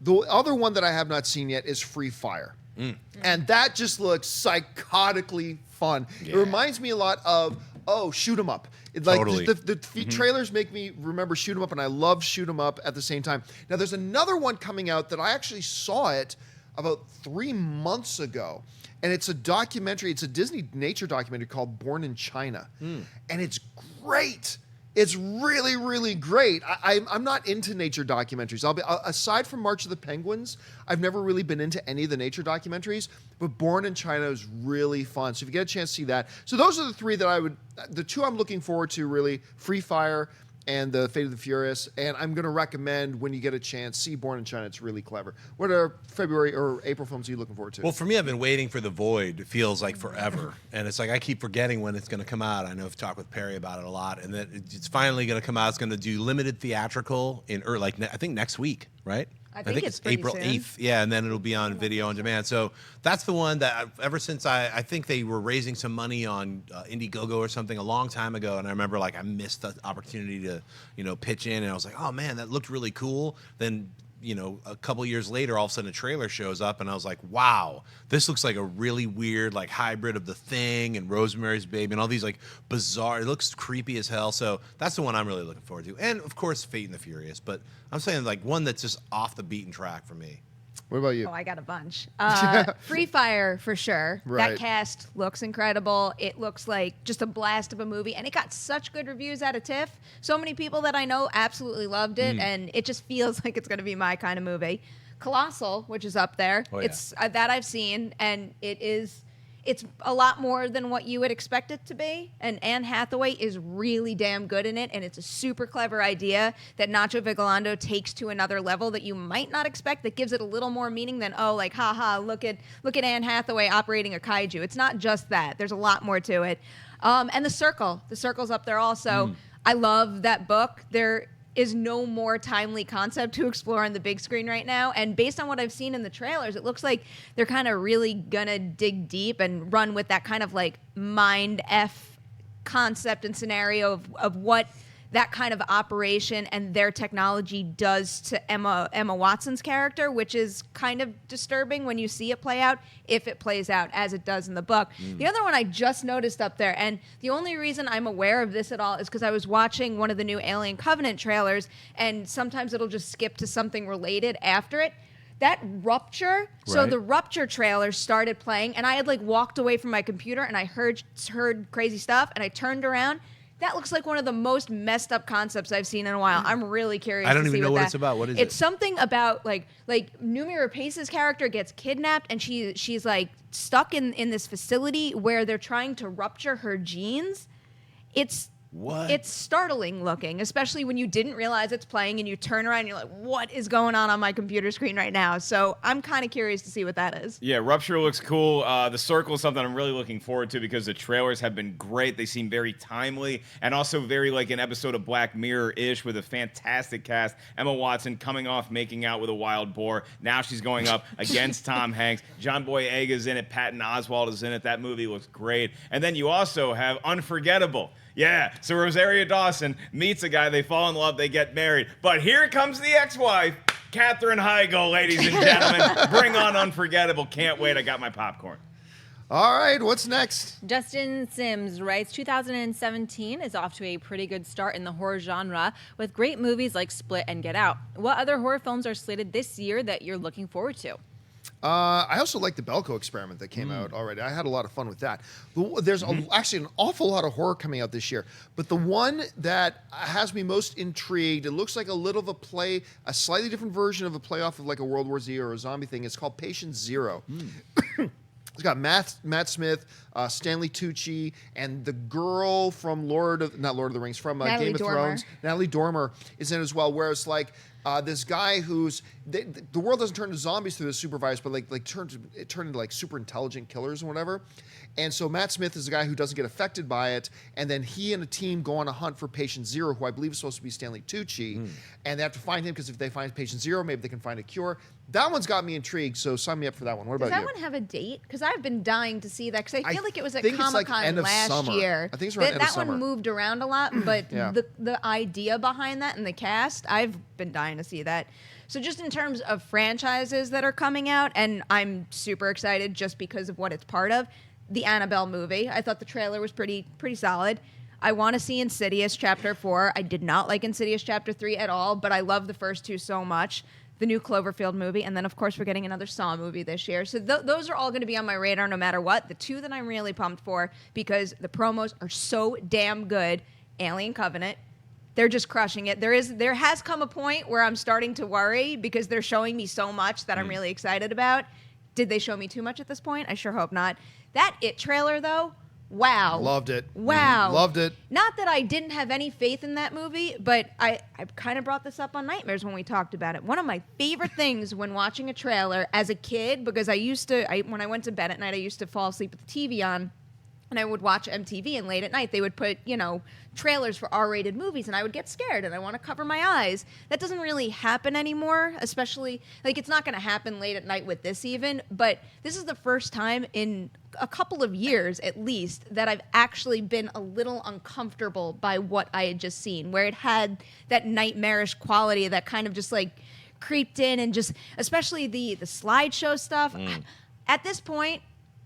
The other one that I have not seen yet is Free Fire. And that just looks psychotically fun. Yeah. It reminds me a lot of, Shoot 'em Up. Totally. The trailers make me remember Shoot 'em Up, and I love Shoot 'em Up at the same time. Now, there's another one coming out that I actually saw it about 3 months ago. And it's a documentary. It's a Disney nature documentary called Born in China. And it's great. It's really, really great. I'm not into nature documentaries. Aside from March of the Penguins, I've never really been into any of the nature documentaries, but Born in China is really fun. So if you get a chance to see that. So those are the three that the two I'm looking forward to really, Free Fire and the Fate of the Furious. And I'm going to recommend when you get a chance, see Born in China. It's really clever. What are February or April films are you looking forward to? Well, for me, I've been waiting for The Void. It feels like forever. And it's like I keep forgetting when it's going to come out. I know I've talked with Perri about it a lot. And that it's finally going to come out. It's going to do limited theatrical I think next week, right? I think it's April soon. 8th. Yeah, and then it'll be on video on demand. So that's the one that ever since I think they were raising some money on Indiegogo or something a long time ago. And I remember I missed the opportunity to, pitch in. And I was like, oh man, that looked really cool. Then, a couple years later, all of a sudden a trailer shows up and I was like, wow, this looks like a really weird hybrid of The Thing and Rosemary's Baby and all these bizarre, it looks creepy as hell. So that's the one I'm really looking forward to. And of course, Fate and the Furious, but I'm saying one that's just off the beaten track for me. What about you? Oh, I got a bunch. Free Fire for sure. Right. That cast looks incredible. It looks like just a blast of a movie, and it got such good reviews out of TIFF. So many people that I know absolutely loved it, and it just feels like it's going to be my kind of movie. Colossal, which is up there. Oh, yeah. It's that I've seen, and it's a lot more than what you would expect it to be. And Anne Hathaway is really damn good in it, and it's a super clever idea that Nacho Vigalondo takes to another level that you might not expect, that gives it a little more meaning than, haha, look at Anne Hathaway operating a kaiju. It's not just that. There's a lot more to it. And The Circle. The Circle's up there also. I love that book. There is no more timely concept to explore on the big screen right now. And based on what I've seen in the trailers, it looks like they're kind of really gonna dig deep and run with that kind of mind F concept and scenario of what that kind of operation and their technology does to Emma Watson's character, which is kind of disturbing when you see it play out, if it plays out as it does in the book. The other one I just noticed up there, and the only reason I'm aware of this at all is because I was watching one of the new Alien Covenant trailers, and sometimes it'll just skip to something related after it. That Rupture, so the Rupture trailer started playing, and I had walked away from my computer, and I heard crazy stuff, and I turned around. That looks like one of the most messed up concepts I've seen in a while. I'm really curious. I don't even know what it's about. What is it? It's something about like Numi Rapace's character gets kidnapped and she's stuck in this facility where they're trying to rupture her genes. It's What? It's startling looking, especially when you didn't realize it's playing and you turn around and you're like, what is going on my computer screen right now? So I'm kind of curious to see what that is. Yeah, Rupture looks cool. The Circle is something I'm really looking forward to because the trailers have been great. They seem very timely and also very like an episode of Black Mirror-ish with a fantastic cast. Emma Watson coming off making out with a wild boar. Now she's going up against Tom Hanks. John Boyega's in it. Patton Oswalt is in it. That movie looks great. And then you also have Unforgettable. Yeah, so Rosario Dawson meets a guy, they fall in love, they get married. But here comes the ex-wife, Katherine Heigl, ladies and gentlemen. Bring on Unforgettable. Can't wait, I got my popcorn. All right, what's next? Justin Sims writes, 2017 is off to a pretty good start in the horror genre with great movies like Split and Get Out. What other horror films are slated this year that you're looking forward to? I also like the Belko Experiment that came out already. I had a lot of fun with that. There's actually an awful lot of horror coming out this year. But the one that has me most intrigued, it looks like a little of a play, a slightly different version of a play off of like a World War Z or a zombie thing. It's called Patient Zero. It's got Matt Smith, Stanley Tucci, and the girl from not Lord of the Rings, from Game of Thrones. Natalie Dormer is in it as well, where it's like this guy who's the world doesn't turn to zombies through the supervised, but like turn into like super intelligent killers and whatever. And so Matt Smith is the guy who doesn't get affected by it, and then he and a team go on a hunt for Patient Zero, who I believe is supposed to be Stanley Tucci, and they have to find him because if they find Patient Zero, maybe they can find a cure. That one's got me intrigued, so sign me up for that one. What about you? Does that one have a date? Because I've been dying to see that because I feel like it was at think it's like Comic-Con end of last summer. year. I think it's around end of that summer. one moved around a lot, but Yeah. the idea behind that and the cast, I've been dying to see that. So just in terms of franchises that are coming out, and I'm super excited just because of what it's part of, the Annabelle movie. I thought the trailer was pretty solid. I want to see Insidious Chapter 4. I did not like Insidious Chapter 3 at all, but I love the first two so much. The new Cloverfield movie, and then, of course, we're getting another Saw movie this year. So those are all going to be on my radar no matter what. The two that I'm really pumped for, because the promos are so damn good, Alien Covenant, they're just crushing it. There has come a point where I'm starting to worry because they're showing me so much that I'm really excited about. Did they show me too much at this point? I sure hope not. That It trailer, though, wow. Loved it. Wow. Loved it. Not that I didn't have any faith in that movie, but I kind of brought this up on Nightmares when we talked about it. One of my favorite things when watching a trailer as a kid, because when I went to bed at night, I used to fall asleep with the TV on, and I would watch MTV, and late at night, they would put, trailers for R-rated movies, and I would get scared, and I want to cover my eyes. That doesn't really happen anymore, especially, it's not going to happen late at night with this even, but this is the first time in a couple of years, at least, that I've actually been a little uncomfortable by what I had just seen, where it had that nightmarish quality that kind of just, creeped in, and just, especially the slideshow stuff. At this point,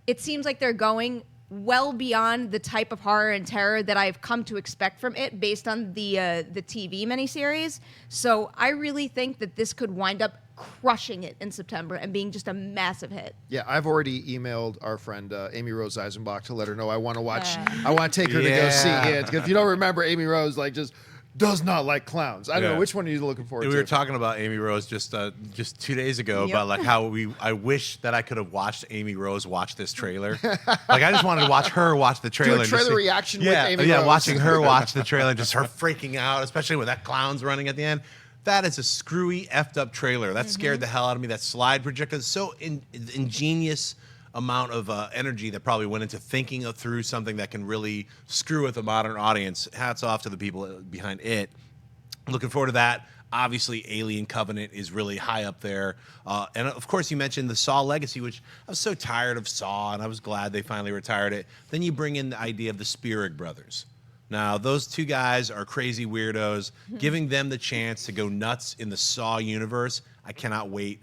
it seems like they're going well beyond the type of horror and terror that I've come to expect from it based on the TV miniseries. So I really think that this could wind up crushing it in September and being just a massive hit. Yeah, I've already emailed our friend Amy Rose Eisenbach to let her know I want to watch. I want to take her to go see it. If you don't remember, Amy Rose just does not like clowns. I don't know, which one are you looking forward to? We were talking about Amy Rose just 2 days ago about how I wish that I could have watched Amy Rose watch this trailer. I just wanted to watch her watch the trailer. Do a trailer reaction with Amy Rose. Yeah, watching her watch the trailer, just her freaking out, especially with that clown's running at the end. That is a screwy, effed up trailer. That scared the hell out of me. That slide projector is so ingenious amount of energy that probably went into thinking through something that can really screw with a modern audience. Hats off to the people behind it. Looking forward to that. Obviously, Alien Covenant is really high up there. And of course, you mentioned the Saw Legacy, which I was so tired of Saw, and I was glad they finally retired it. Then you bring in the idea of the Spierig brothers. Now, those two guys are crazy weirdos. Giving them the chance to go nuts in the Saw universe, I cannot wait.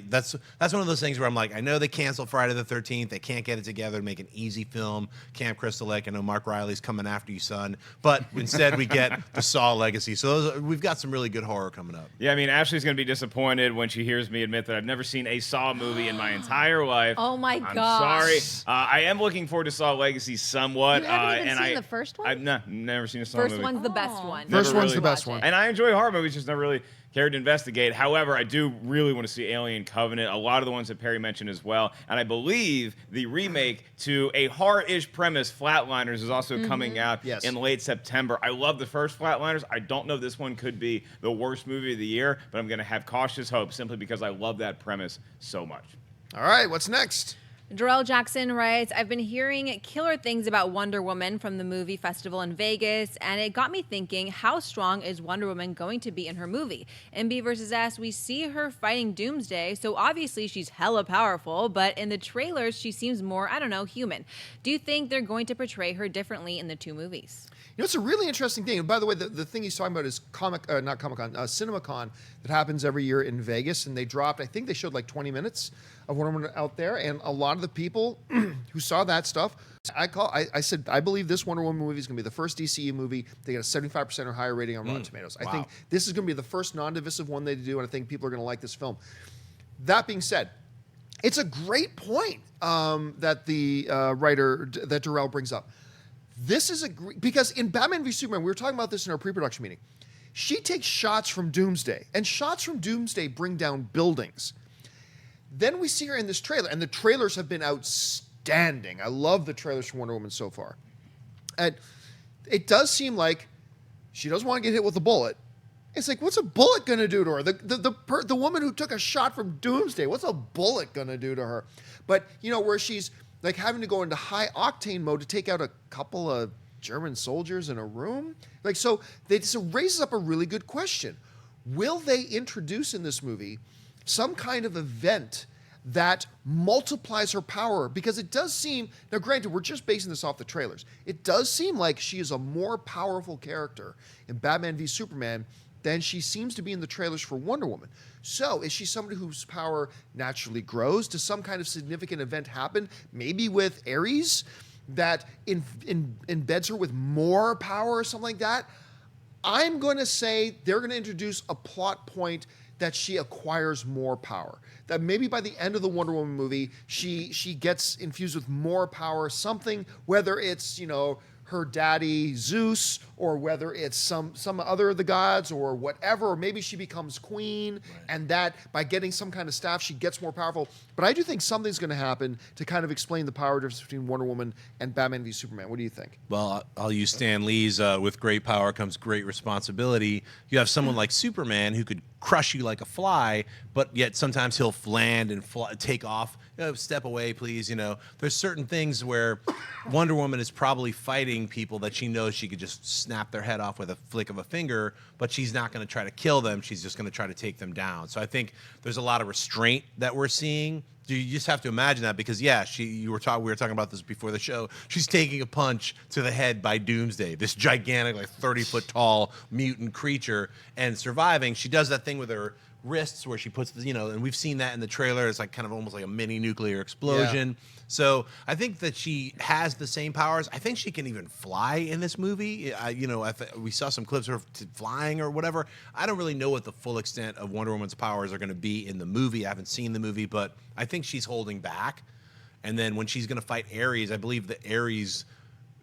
That's one of those things where I'm like, I know they canceled Friday the 13th. They can't get it together to make an easy film. Camp Crystal Lake, I know Mark Riley's coming after you, son. But instead, we get the Saw Legacy. So we've got some really good horror coming up. Yeah, Ashley's going to be disappointed when she hears me admit that I've never seen a Saw movie in my entire life. Oh, my I'm gosh. sorry. I am looking forward to Saw Legacy somewhat. You haven't even seen the first one? I've never seen a Saw First movie. one's the best one. First Never one's really the best watched one. it. And I enjoy horror movies, just never really cared to investigate. However, I do really want to see Alien Covenant, a lot of the ones that Perri mentioned as well. And I believe the remake to a horror-ish premise, Flatliners, is also coming out in late September. I love the first Flatliners. I don't know if this one could be the worst movie of the year, but I'm going to have cautious hope simply because I love that premise so much. All right, what's next? Jarrell Jackson writes, I've been hearing killer things about Wonder Woman from the movie festival in Vegas, and it got me thinking, how strong is Wonder Woman going to be in her movie? In B vs. S, we see her fighting Doomsday, so obviously she's hella powerful, but in the trailers, she seems more, I don't know, human. Do you think they're going to portray her differently in the two movies? You know, it's a really interesting thing. And by the way, the thing he's talking about is CinemaCon that happens every year in Vegas. And they dropped, I think they showed like 20 minutes of Wonder Woman out there. And a lot of the people who saw that stuff, I said, I believe this Wonder Woman movie is going to be the first DCU movie. They got a 75% or higher rating on Rotten Tomatoes. I think this is going to be the first non-divisive one they do. And I think people are going to like this film. That being said, it's a great point that the writer, that Jarrell brings up. This is because in Batman v Superman, we were talking about this in our pre-production meeting. She takes shots from Doomsday, and shots from Doomsday bring down buildings. Then we see her in this trailer, and the trailers have been outstanding. I love the trailers for Wonder Woman so far. And it does seem like she doesn't want to get hit with a bullet. It's like, what's a bullet going to do to her? The woman who took a shot from Doomsday, what's a bullet going to do to her? But, you know, where she's like having to go into high octane mode to take out a couple of German soldiers in a room. Like, so it raises up a really good question. Will they introduce in this movie some kind of event that multiplies her power? Because it does seem, now granted, we're just basing this off the trailers. It does seem like she is a more powerful character in Batman v Superman than she seems to be in the trailers for Wonder Woman. So is she somebody whose power naturally grows? Does some kind of significant event happen, maybe with Ares, that embeds her with more power or something like that? I'm going to say they're going to introduce a plot point that she acquires more power. That maybe by the end of the Wonder Woman movie, she gets infused with more power, something, whether it's, you know, her daddy Zeus, or whether it's some other of the gods or whatever, or maybe she becomes queen, and that by getting some kind of staff, she gets more powerful. But I do think something's going to happen to kind of explain the power difference between Wonder Woman and Batman v Superman. What do you think? Well, I'll use Stan Lee's with great power comes great responsibility. You have someone like Superman who could crush you like a fly, but yet sometimes he'll land and take off. You know, step away, please. You know, there's certain things where Wonder Woman is probably fighting people that she knows she could just snap their head off with a flick of a finger, but she's not going to try to kill them. She's just going to try to take them down. So I think there's a lot of restraint that we're seeing. You just have to imagine that because, yeah, we were talking about this before the show. She's taking a punch to the head by Doomsday, this gigantic, like 30-foot tall mutant creature, and surviving. She does that thing with her wrists where she puts, and we've seen that in the trailer. It's like kind of almost like a mini nuclear explosion. Yeah. So I think that she has the same powers. I think she can even fly in this movie. We saw some clips of her flying or whatever. I don't really know what the full extent of Wonder Woman's powers are going to be in the movie. I haven't seen the movie, but I think she's holding back. And then when she's going to fight Ares, I believe the Ares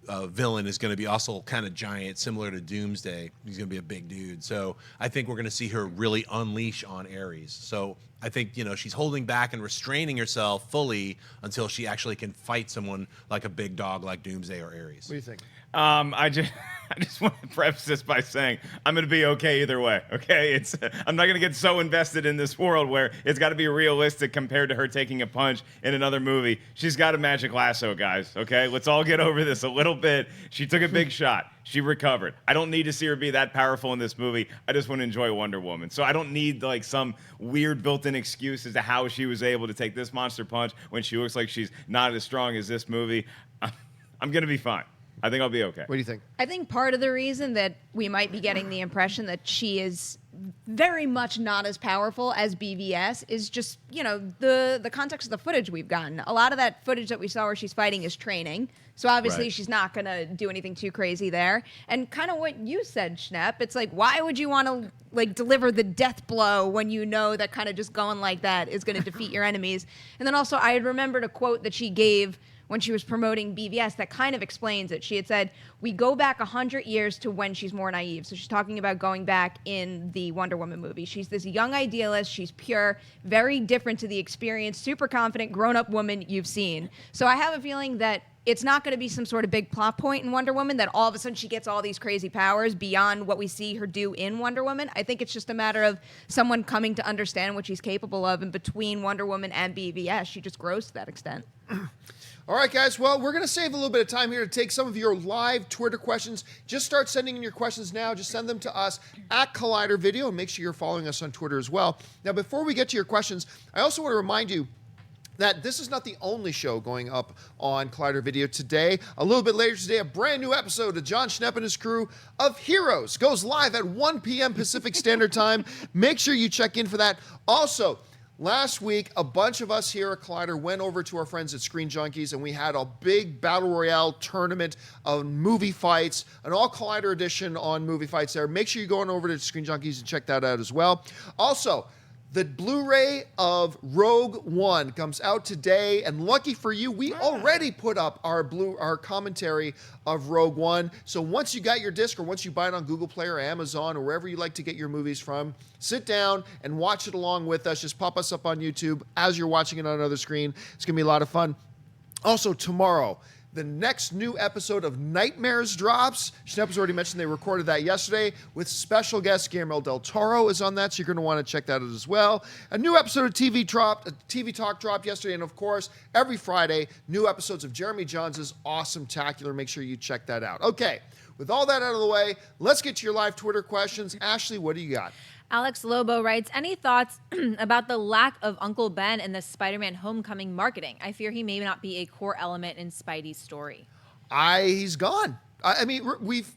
villain is going to be also kind of giant, similar to Doomsday. He's going to be a big dude. So I think we're going to see her really unleash on Ares. So I think, she's holding back and restraining herself fully until she actually can fight someone like a big dog like Doomsday or Ares. What do you think? I just want to preface this by saying I'm going to be okay either way. Okay, I'm not going to get so invested in this world where it's got to be realistic compared to her taking a punch in another movie. She's got a magic lasso, guys. Okay, let's all get over this a little bit. She took a big shot. She recovered. I don't need to see her be that powerful in this movie. I just want to enjoy Wonder Woman. So I don't need like some weird built-in excuse as to how she was able to take this monster punch when she looks like she's not as strong as this movie. I'm going to be fine. I think I'll be okay. What do you think? I think part of the reason that we might be getting the impression that she is very much not as powerful as BVS is just, the context of the footage we've gotten. A lot of that footage that we saw where she's fighting is training. So obviously she's not going to do anything too crazy there. And kind of what you said, Schnepp, it's like, why would you want to deliver the death blow when you know that kind of just going like that is going to defeat your enemies? And then also I had remembered a quote that she gave when she was promoting BVS that kind of explains it. She had said, we go back 100 years to when she's more naive. So she's talking about going back in the Wonder Woman movie. She's this young idealist. She's pure, very different to the experienced, super confident, grown-up woman you've seen. So I have a feeling that it's not going to be some sort of big plot point in Wonder Woman that all of a sudden she gets all these crazy powers beyond what we see her do in Wonder Woman. I think it's just a matter of someone coming to understand what she's capable of, and between Wonder Woman and BVS, she just grows to that extent. All right, guys. Well, we're going to save a little bit of time here to take some of your live Twitter questions. Just start sending in your questions now. Just send them to us at Collider Video, and make sure you're following us on Twitter as well. Now, before we get to your questions, I also want to remind you that this is not the only show going up on Collider Video today. A little bit later today, a brand new episode of Jon Schnepp and his crew of Heroes goes live at 1 p.m. Pacific Standard Time. Make sure you check in for that. Also, last week, a bunch of us here at Collider went over to our friends at Screen Junkies, and we had a big Battle Royale tournament of movie fights, an all Collider edition on movie fights there. Make sure you go on over to Screen Junkies and check that out as well. Also, the Blu-ray of Rogue One comes out today, and lucky for you, we already put up our commentary of Rogue One. So once you got your disc, or once you buy it on Google Play or Amazon or wherever you like to get your movies from, sit down and watch it along with us. Just pop us up on YouTube as you're watching it on another screen. It's going to be a lot of fun. Also, tomorrow, the next new episode of Nightmares drops. Schnepp has already mentioned they recorded that yesterday with special guest Guillermo del Toro is on that, so you're going to want to check that out as well. A new episode of TV Talk dropped yesterday, and of course, every Friday, new episodes of Jeremy Johns' Awesome-tacular. Make sure you check that out. Okay, with all that out of the way, let's get to your live Twitter questions. Ashley, what do you got? Alex Lobo writes, any thoughts about the lack of Uncle Ben in the Spider-Man Homecoming marketing? I fear he may not be a core element in Spidey's story. He's gone. I mean,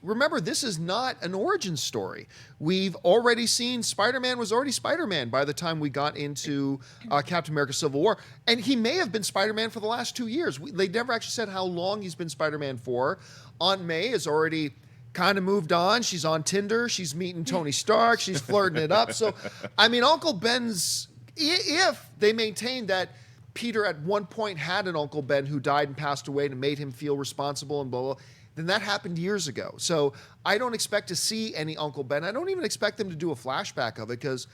remember, this is not an origin story. We've already seen Spider-Man was already Spider-Man by the time we got into Captain America Civil War. And he may have been Spider-Man for the last 2 years. They never actually said how long he's been Spider-Man for. Aunt May is already kind of moved on. She's on Tinder. She's meeting Tony Stark. She's flirting it up. So, I mean, Uncle Ben's, if they maintain that Peter at one point had an Uncle Ben who died and passed away and made him feel responsible and blah, blah, then that happened years ago. So I don't expect to see any Uncle Ben. I don't even expect them to do a flashback of it, because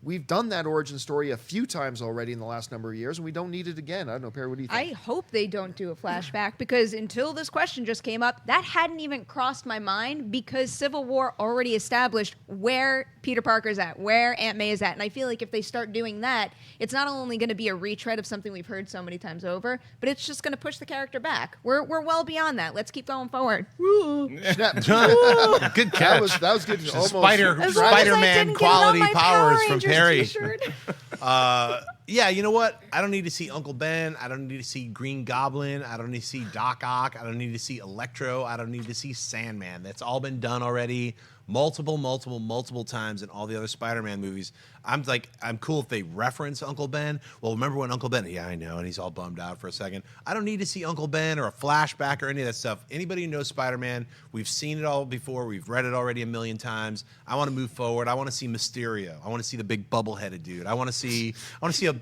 we've done that origin story a few times already in the last number of years, and we don't need it again. I don't know, Perri, what do you think? I hope they don't do a flashback, because until this question just came up, that hadn't even crossed my mind, because Civil War already established where Peter Parker's at, where Aunt May is at. And I feel like if they start doing that, it's not only going to be a retread of something we've heard so many times over, but it's just going to push the character back. We're well beyond that. Let's keep going forward. Good catch. That was good. Spider-Man quality powers from Perri. Yeah, you know what? I don't need to see Uncle Ben. I don't need to see Green Goblin. I don't need to see Doc Ock. I don't need to see Electro. I don't need to see Sandman. That's all been done already multiple times in all the other Spider-Man movies. I'm cool if they reference Uncle Ben. Well, remember when Uncle Ben? Yeah, I know, and he's all bummed out for a second. I don't need to see Uncle Ben or a flashback or any of that stuff. Anybody who knows Spider-Man, we've seen it all before. We've read it already a million times. I want to move forward. I want to see Mysterio. I want to see the big bubble-headed dude. I want to see Chameleon.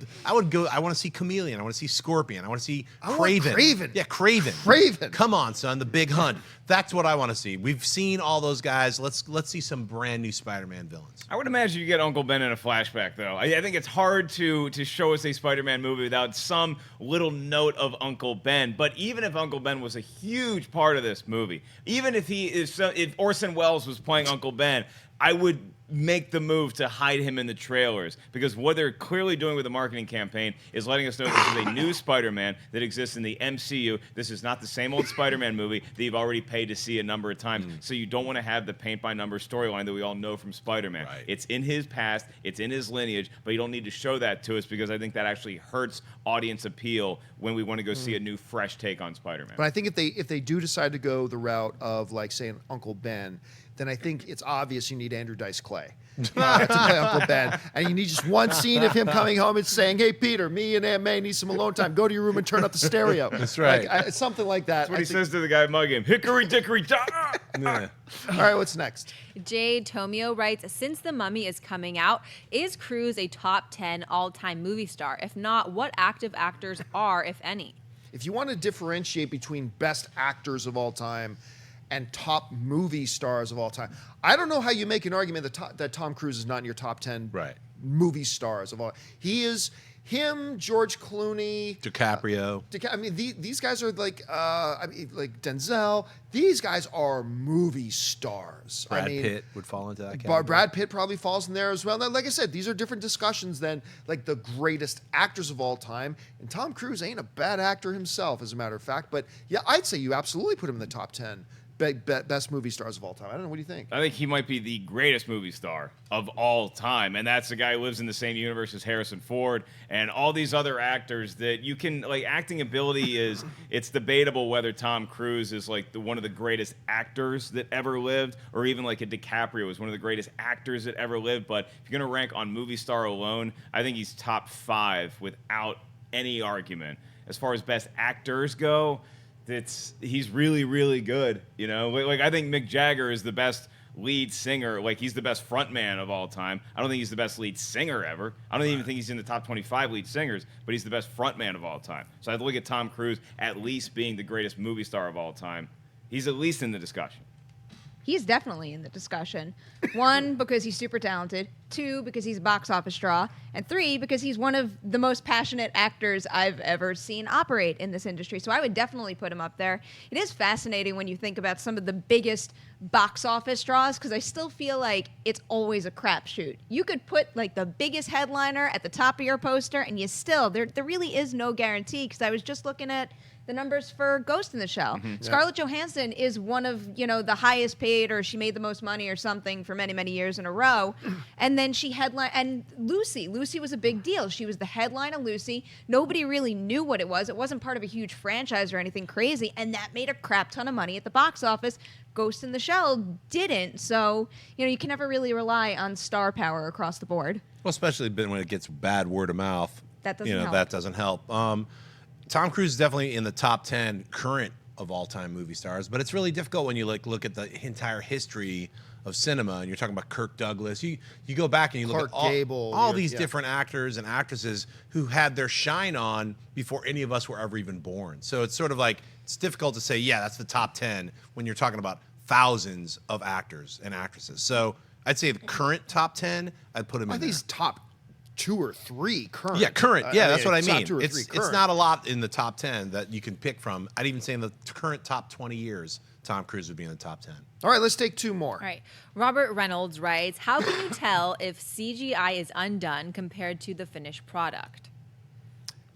I want to see Scorpion. I want to see Kraven. Kraven. Yeah, Kraven. Kraven. Come on, son. The big hunt. That's what I want to see. We've seen all those guys. Let's see some brand new Spider-Man villains. I would imagine you get Uncle Ben in a flashback, though. I think it's hard to show us a Spider-Man movie without some little note of Uncle Ben. But even if Uncle Ben was a huge part of this movie, even if Orson Welles was playing Uncle Ben, I would make the move to hide him in the trailers, because what they're clearly doing with the marketing campaign is letting us know this is a new Spider-Man that exists in the MCU. This is not the same old Spider-Man movie that you've already paid to see a number of times. So you don't want to have the paint-by-number storyline that we all know from Spider-Man. Right. It's in his past, it's in his lineage, but you don't need to show that to us, because I think that actually hurts audience appeal when we want to go see a new, fresh take on Spider-Man. But I think if they do decide to go the route of, like, saying Uncle Ben, then I think it's obvious you need Andrew Dice Clay to play Uncle Ben. And you need just one scene of him coming home and saying, hey, Peter, me and Aunt May need some alone time. Go to your room and turn up the stereo. That's right. Something like that. That's what he says to the guy mugging him. Hickory dickory dock. Yeah. All right, what's next? Jade Tomio writes, since The Mummy is coming out, is Cruise a top 10 all-time movie star? If not, what active actors are, if any? if you want to differentiate between best actors of all time and top movie stars of all time, I don't know how you make an argument that Tom Cruise is not in your top 10 movie stars of all. He is. Him, George Clooney, DiCaprio. I mean, these guys are like Denzel. These guys are movie stars. Brad Pitt would fall into that category. Brad Pitt probably falls in there as well. Now, like I said, these are different discussions than like the greatest actors of all time. And Tom Cruise ain't a bad actor himself, as a matter of fact. But yeah, I'd say you absolutely put him in the top 10 best movie stars of all time. I don't know. What do you think? I think he might be the greatest movie star of all time. And that's the guy who lives in the same universe as Harrison Ford and all these other actors that you can, like, acting ability is, it's debatable whether Tom Cruise is like one of the greatest actors that ever lived, or even like a DiCaprio is one of the greatest actors that ever lived. But if you're going to rank on movie star alone, I think he's top 5 without any argument. As far as best actors go, he's really, really good. You know, like I think Mick Jagger is the best lead singer. Like, he's the best frontman of all time. I don't think he's the best lead singer ever. I don't even think he's in the top 25 lead singers, but he's the best frontman of all time. So I'd look at Tom Cruise at least being the greatest movie star of all time. He's at least in the discussion. He's definitely in the discussion. 1, because he's super talented. 2, because he's a box office draw. And 3, because he's one of the most passionate actors I've ever seen operate in this industry. So I would definitely put him up there. It is fascinating when you think about some of the biggest box office draws, because I still feel like it's always a crapshoot. You could put like the biggest headliner at the top of your poster, and you still, there really is no guarantee, because I was just looking at the numbers for Ghost in the Shell. Scarlett Johansson is one of, the highest paid, or she made the most money or something for many, many years in a row. And then she headlined, and Lucy was a big deal. She was the headline of Lucy. Nobody really knew what it was. It wasn't part of a huge franchise or anything crazy, and that made a crap ton of money at the box office. Ghost in the Shell didn't. So, you can never really rely on star power across the board. Well, especially when it gets bad word of mouth. That doesn't help. That doesn't help. Tom Cruise is definitely in the top 10 current of all-time movie stars, but it's really difficult when you look at the entire history of cinema, and you're talking about Kirk Douglas. You go back and you look at all these different actors and actresses who had their shine on before any of us were ever even born. So it's sort of like, it's difficult to say, yeah, that's the top 10 when you're talking about thousands of actors and actresses. So I'd say the current top 10, I'd put him in there. These top 2 or 3 current. Yeah, current. That's what I mean. It's not a lot in the top 10 that you can pick from. I'd even say in the current top 20 years, Tom Cruise would be in the top 10. All right, let's take 2 more. All right. Robert Reynolds writes, how can you tell if CGI is undone compared to the finished product?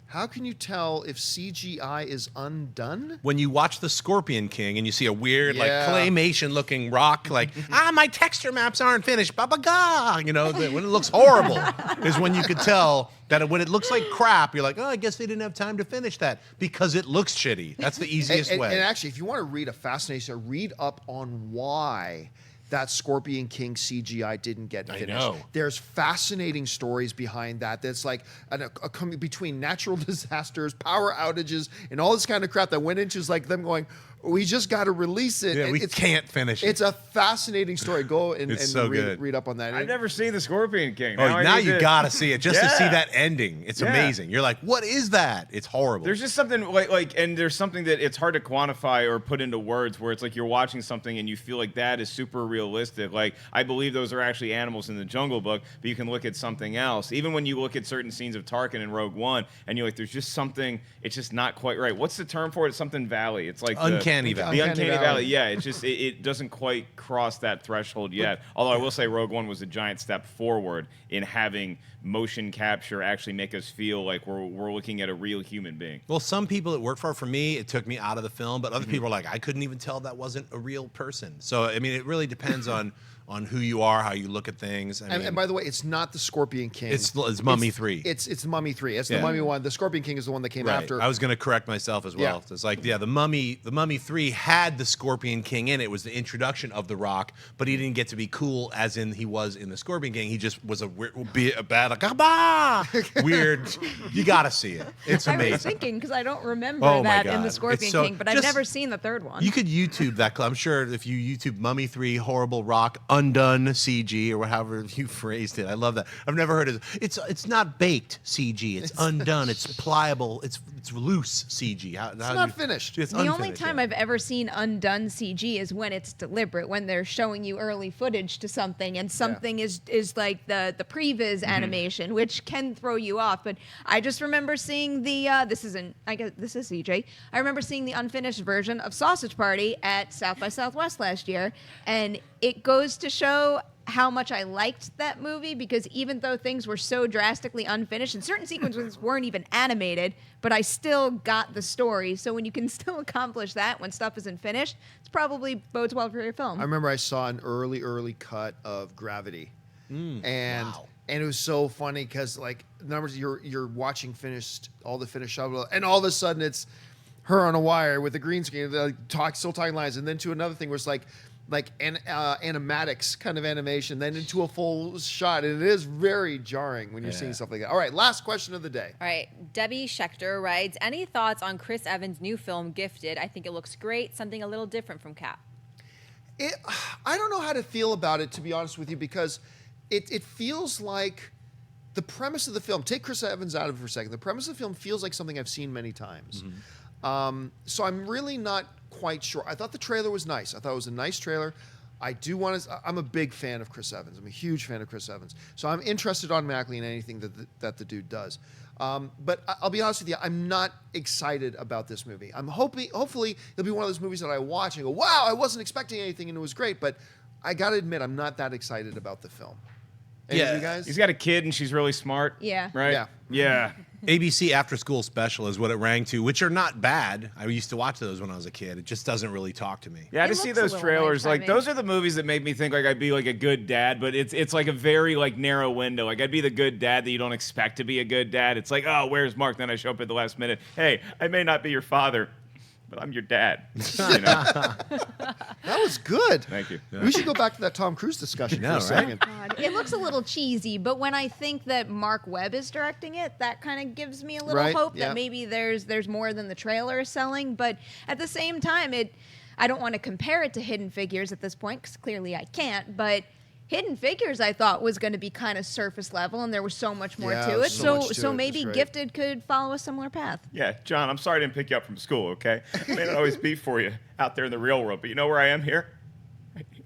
How can you tell if CGI is undone? When you watch The Scorpion King and you see a weird, like, claymation-looking rock, like, my texture maps aren't finished, ba-ba-ga, when it looks horrible is when you could tell that when it looks like crap, you're like, I guess they didn't have time to finish that because it looks shitty. That's the easiest way. And actually, if you want to read a fascination, read up on why that Scorpion King CGI didn't get finished. I know. There's fascinating stories behind that. That's like between natural disasters, power outages, and all this kind of crap that went into like them going, we just got to release it. Yeah, we can't finish it. It's a fascinating story. Go and read up on that. I've never seen The Scorpion King. Now you got to see it just to see that ending. It's amazing. You're like, what is that? It's horrible. There's just something and there's something that it's hard to quantify or put into words, where it's like you're watching something and you feel like that is super realistic. Like, I believe those are actually animals in the Jungle Book, but you can look at something else. Even when you look at certain scenes of Tarkin in Rogue One, and you're like, there's just something, it's just not quite right. What's the term for it? It's something valley. It's like Uncanny Valley. The Uncanny Valley, yeah. It's just it doesn't quite cross that threshold yet. Although I will say Rogue One was a giant step forward in having motion capture actually make us feel like we're looking at a real human being. Well, some people it worked for me, it took me out of the film, but other people are like, I couldn't even tell that wasn't a real person. So, I mean, it really depends on who you are, how you look at things. And by the way, it's not the Scorpion King. It's Mummy 3. It's Mummy 3. It's the Mummy one. The Scorpion King is the one that came after. I was going to correct myself as well. Yeah. It's like, the Mummy 3 had the Scorpion King in it. It was the introduction of The Rock, but he didn't get to be cool as in he was in the Scorpion King. He just was a bad, like, weird. You got to see it. It's amazing. I was thinking, because I don't remember that in the Scorpion King, but I've never seen the third one. You could YouTube that. I'm sure if you YouTube Mummy 3, horrible Rock, undone CG, or however you phrased it. I love that. I've never heard of it. It's not baked CG. It's undone. It's pliable. It's It's loose CG. It's not finished. It's The only unfinished, time yeah. I've ever seen undone CG is when it's deliberate, when they're showing you early footage to something, and something is like the previs animation, which can throw you off. But I just remember seeing the this is CG. I remember seeing the unfinished version of Sausage Party at South by Southwest last year, and it goes to show how much I liked that movie, because even though things were so drastically unfinished and certain sequences weren't even animated, but I still got the story. So when you can still accomplish that when stuff isn't finished, it's probably bodes well for your film. I remember I saw an early cut of Gravity, and Wow. it was so funny because like numbers you're watching all the finished shot, and all of a sudden it's her on a wire with a green screen, still talking lines, and then to another thing where it's like animatics kind of animation, then into a full shot, and it is very jarring when you're seeing stuff like that. All right, last question of the day. All right, Debbie Schechter writes, any thoughts on Chris Evans' new film, Gifted? I think it looks great, something a little different from Cap. I don't know how to feel about it, to be honest with you, because it feels like the premise of the film, take Chris Evans out of it for a second, the premise of the film feels like something I've seen many times. So I'm really not quite sure. I thought the trailer was nice. I thought it was a nice trailer. I'm a big fan of Chris Evans. I'm a huge fan of Chris Evans. So I'm interested automatically in anything that the dude does. But I'll be honest with you, I'm not excited about this movie. I'm hopefully it'll be one of those movies that I watch and go, wow, I wasn't expecting anything and it was great. But I got to admit, I'm not that excited about the film. Any of you guys? He's got a kid and she's really smart. Yeah. Right? Yeah. Yeah. ABC After School Special is what it rang to, which are not bad. I used to watch those when I was a kid. It just doesn't really talk to me. Yeah, It to see looks a those little trailers, like lifetiming. those are the movies that make me think like I'd be like a good dad, but it's like a very like narrow window. Like I'd be the good dad that you don't expect to be a good dad. It's like, oh, where's Mark? Then I show up at the last minute. Hey, I may not be your father, but I'm your dad. You know? That was good. Thank you. We should go back to that Tom Cruise discussion for a right? second. God, it looks a little cheesy, but when I think that Mark Webb is directing it, that kind of gives me a little Right, hope yeah. that maybe there's more than the trailer is selling. But at the same time, I don't want to compare it to Hidden Figures at this point, because clearly I can't. But Hidden Figures, I thought, was going to be kind of surface level, and there was so much more Yeah, to there's it. so much to So it. maybe That's right. Gifted could follow a similar path. Yeah, John, I'm sorry I didn't pick you up from school, okay? I may not always be for you out there in the real world, but you know where I am here? Right here.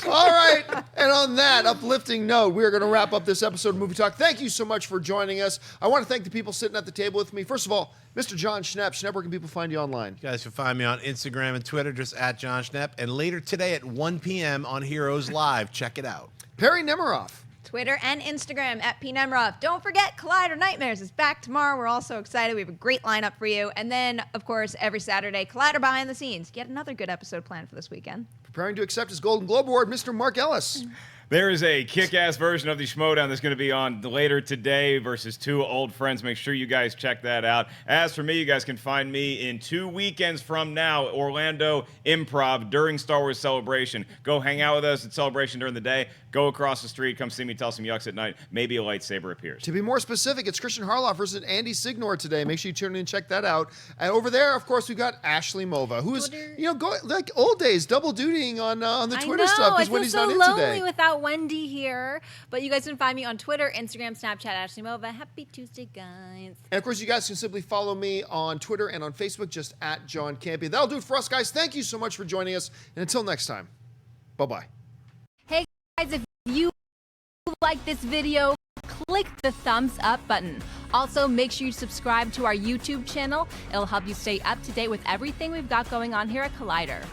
All right. And on that uplifting note, we're going to wrap up this episode of Movie Talk. Thank you so much for joining us. I want to thank the people sitting at the table with me. First of all, Mr. Jon Schnepp. Schnepp, where can people find you online? You guys can find me on Instagram and Twitter, just at Jon Schnepp. And later today at 1 p.m. on Heroes Live. Check it out. Perri Nemiroff. Twitter and Instagram at PNemroff. Don't forget, Collider Nightmares is back tomorrow. We're all so excited. We have a great lineup for you. And then, of course, every Saturday, Collider Behind the Scenes. Yet another good episode planned for this weekend. Preparing to accept his Golden Globe Award, Mr. Mark Ellis. There is a kick-ass version of the Schmodown that's going to be on later today versus two old friends. Make sure you guys check that out. As for me, you guys can find me in 2 weekends from now, Orlando Improv during Star Wars Celebration. Go hang out with us at Celebration during the day. Go across the street, come see me tell some yucks at night. Maybe a lightsaber appears. To be more specific, it's Christian Harloff versus Andy Signor today. Make sure you tune in and check that out. And over there, of course, we've got Ashley Mova, who is, going like old days, double dutying on the Twitter stuff because Wendy's not in lonely today. without Wendy here. But you guys can find me on Twitter, Instagram, Snapchat, Ashley Mova. Happy Tuesday, guys. And of course, you guys can simply follow me on Twitter and on Facebook, just at Jon Campea. That'll do it for us, guys. Thank you so much for joining us. And until next time, bye-bye. Hey guys, if you like this video, click the thumbs up button. Also, make sure you subscribe to our YouTube channel. It'll help you stay up to date with everything we've got going on here at Collider.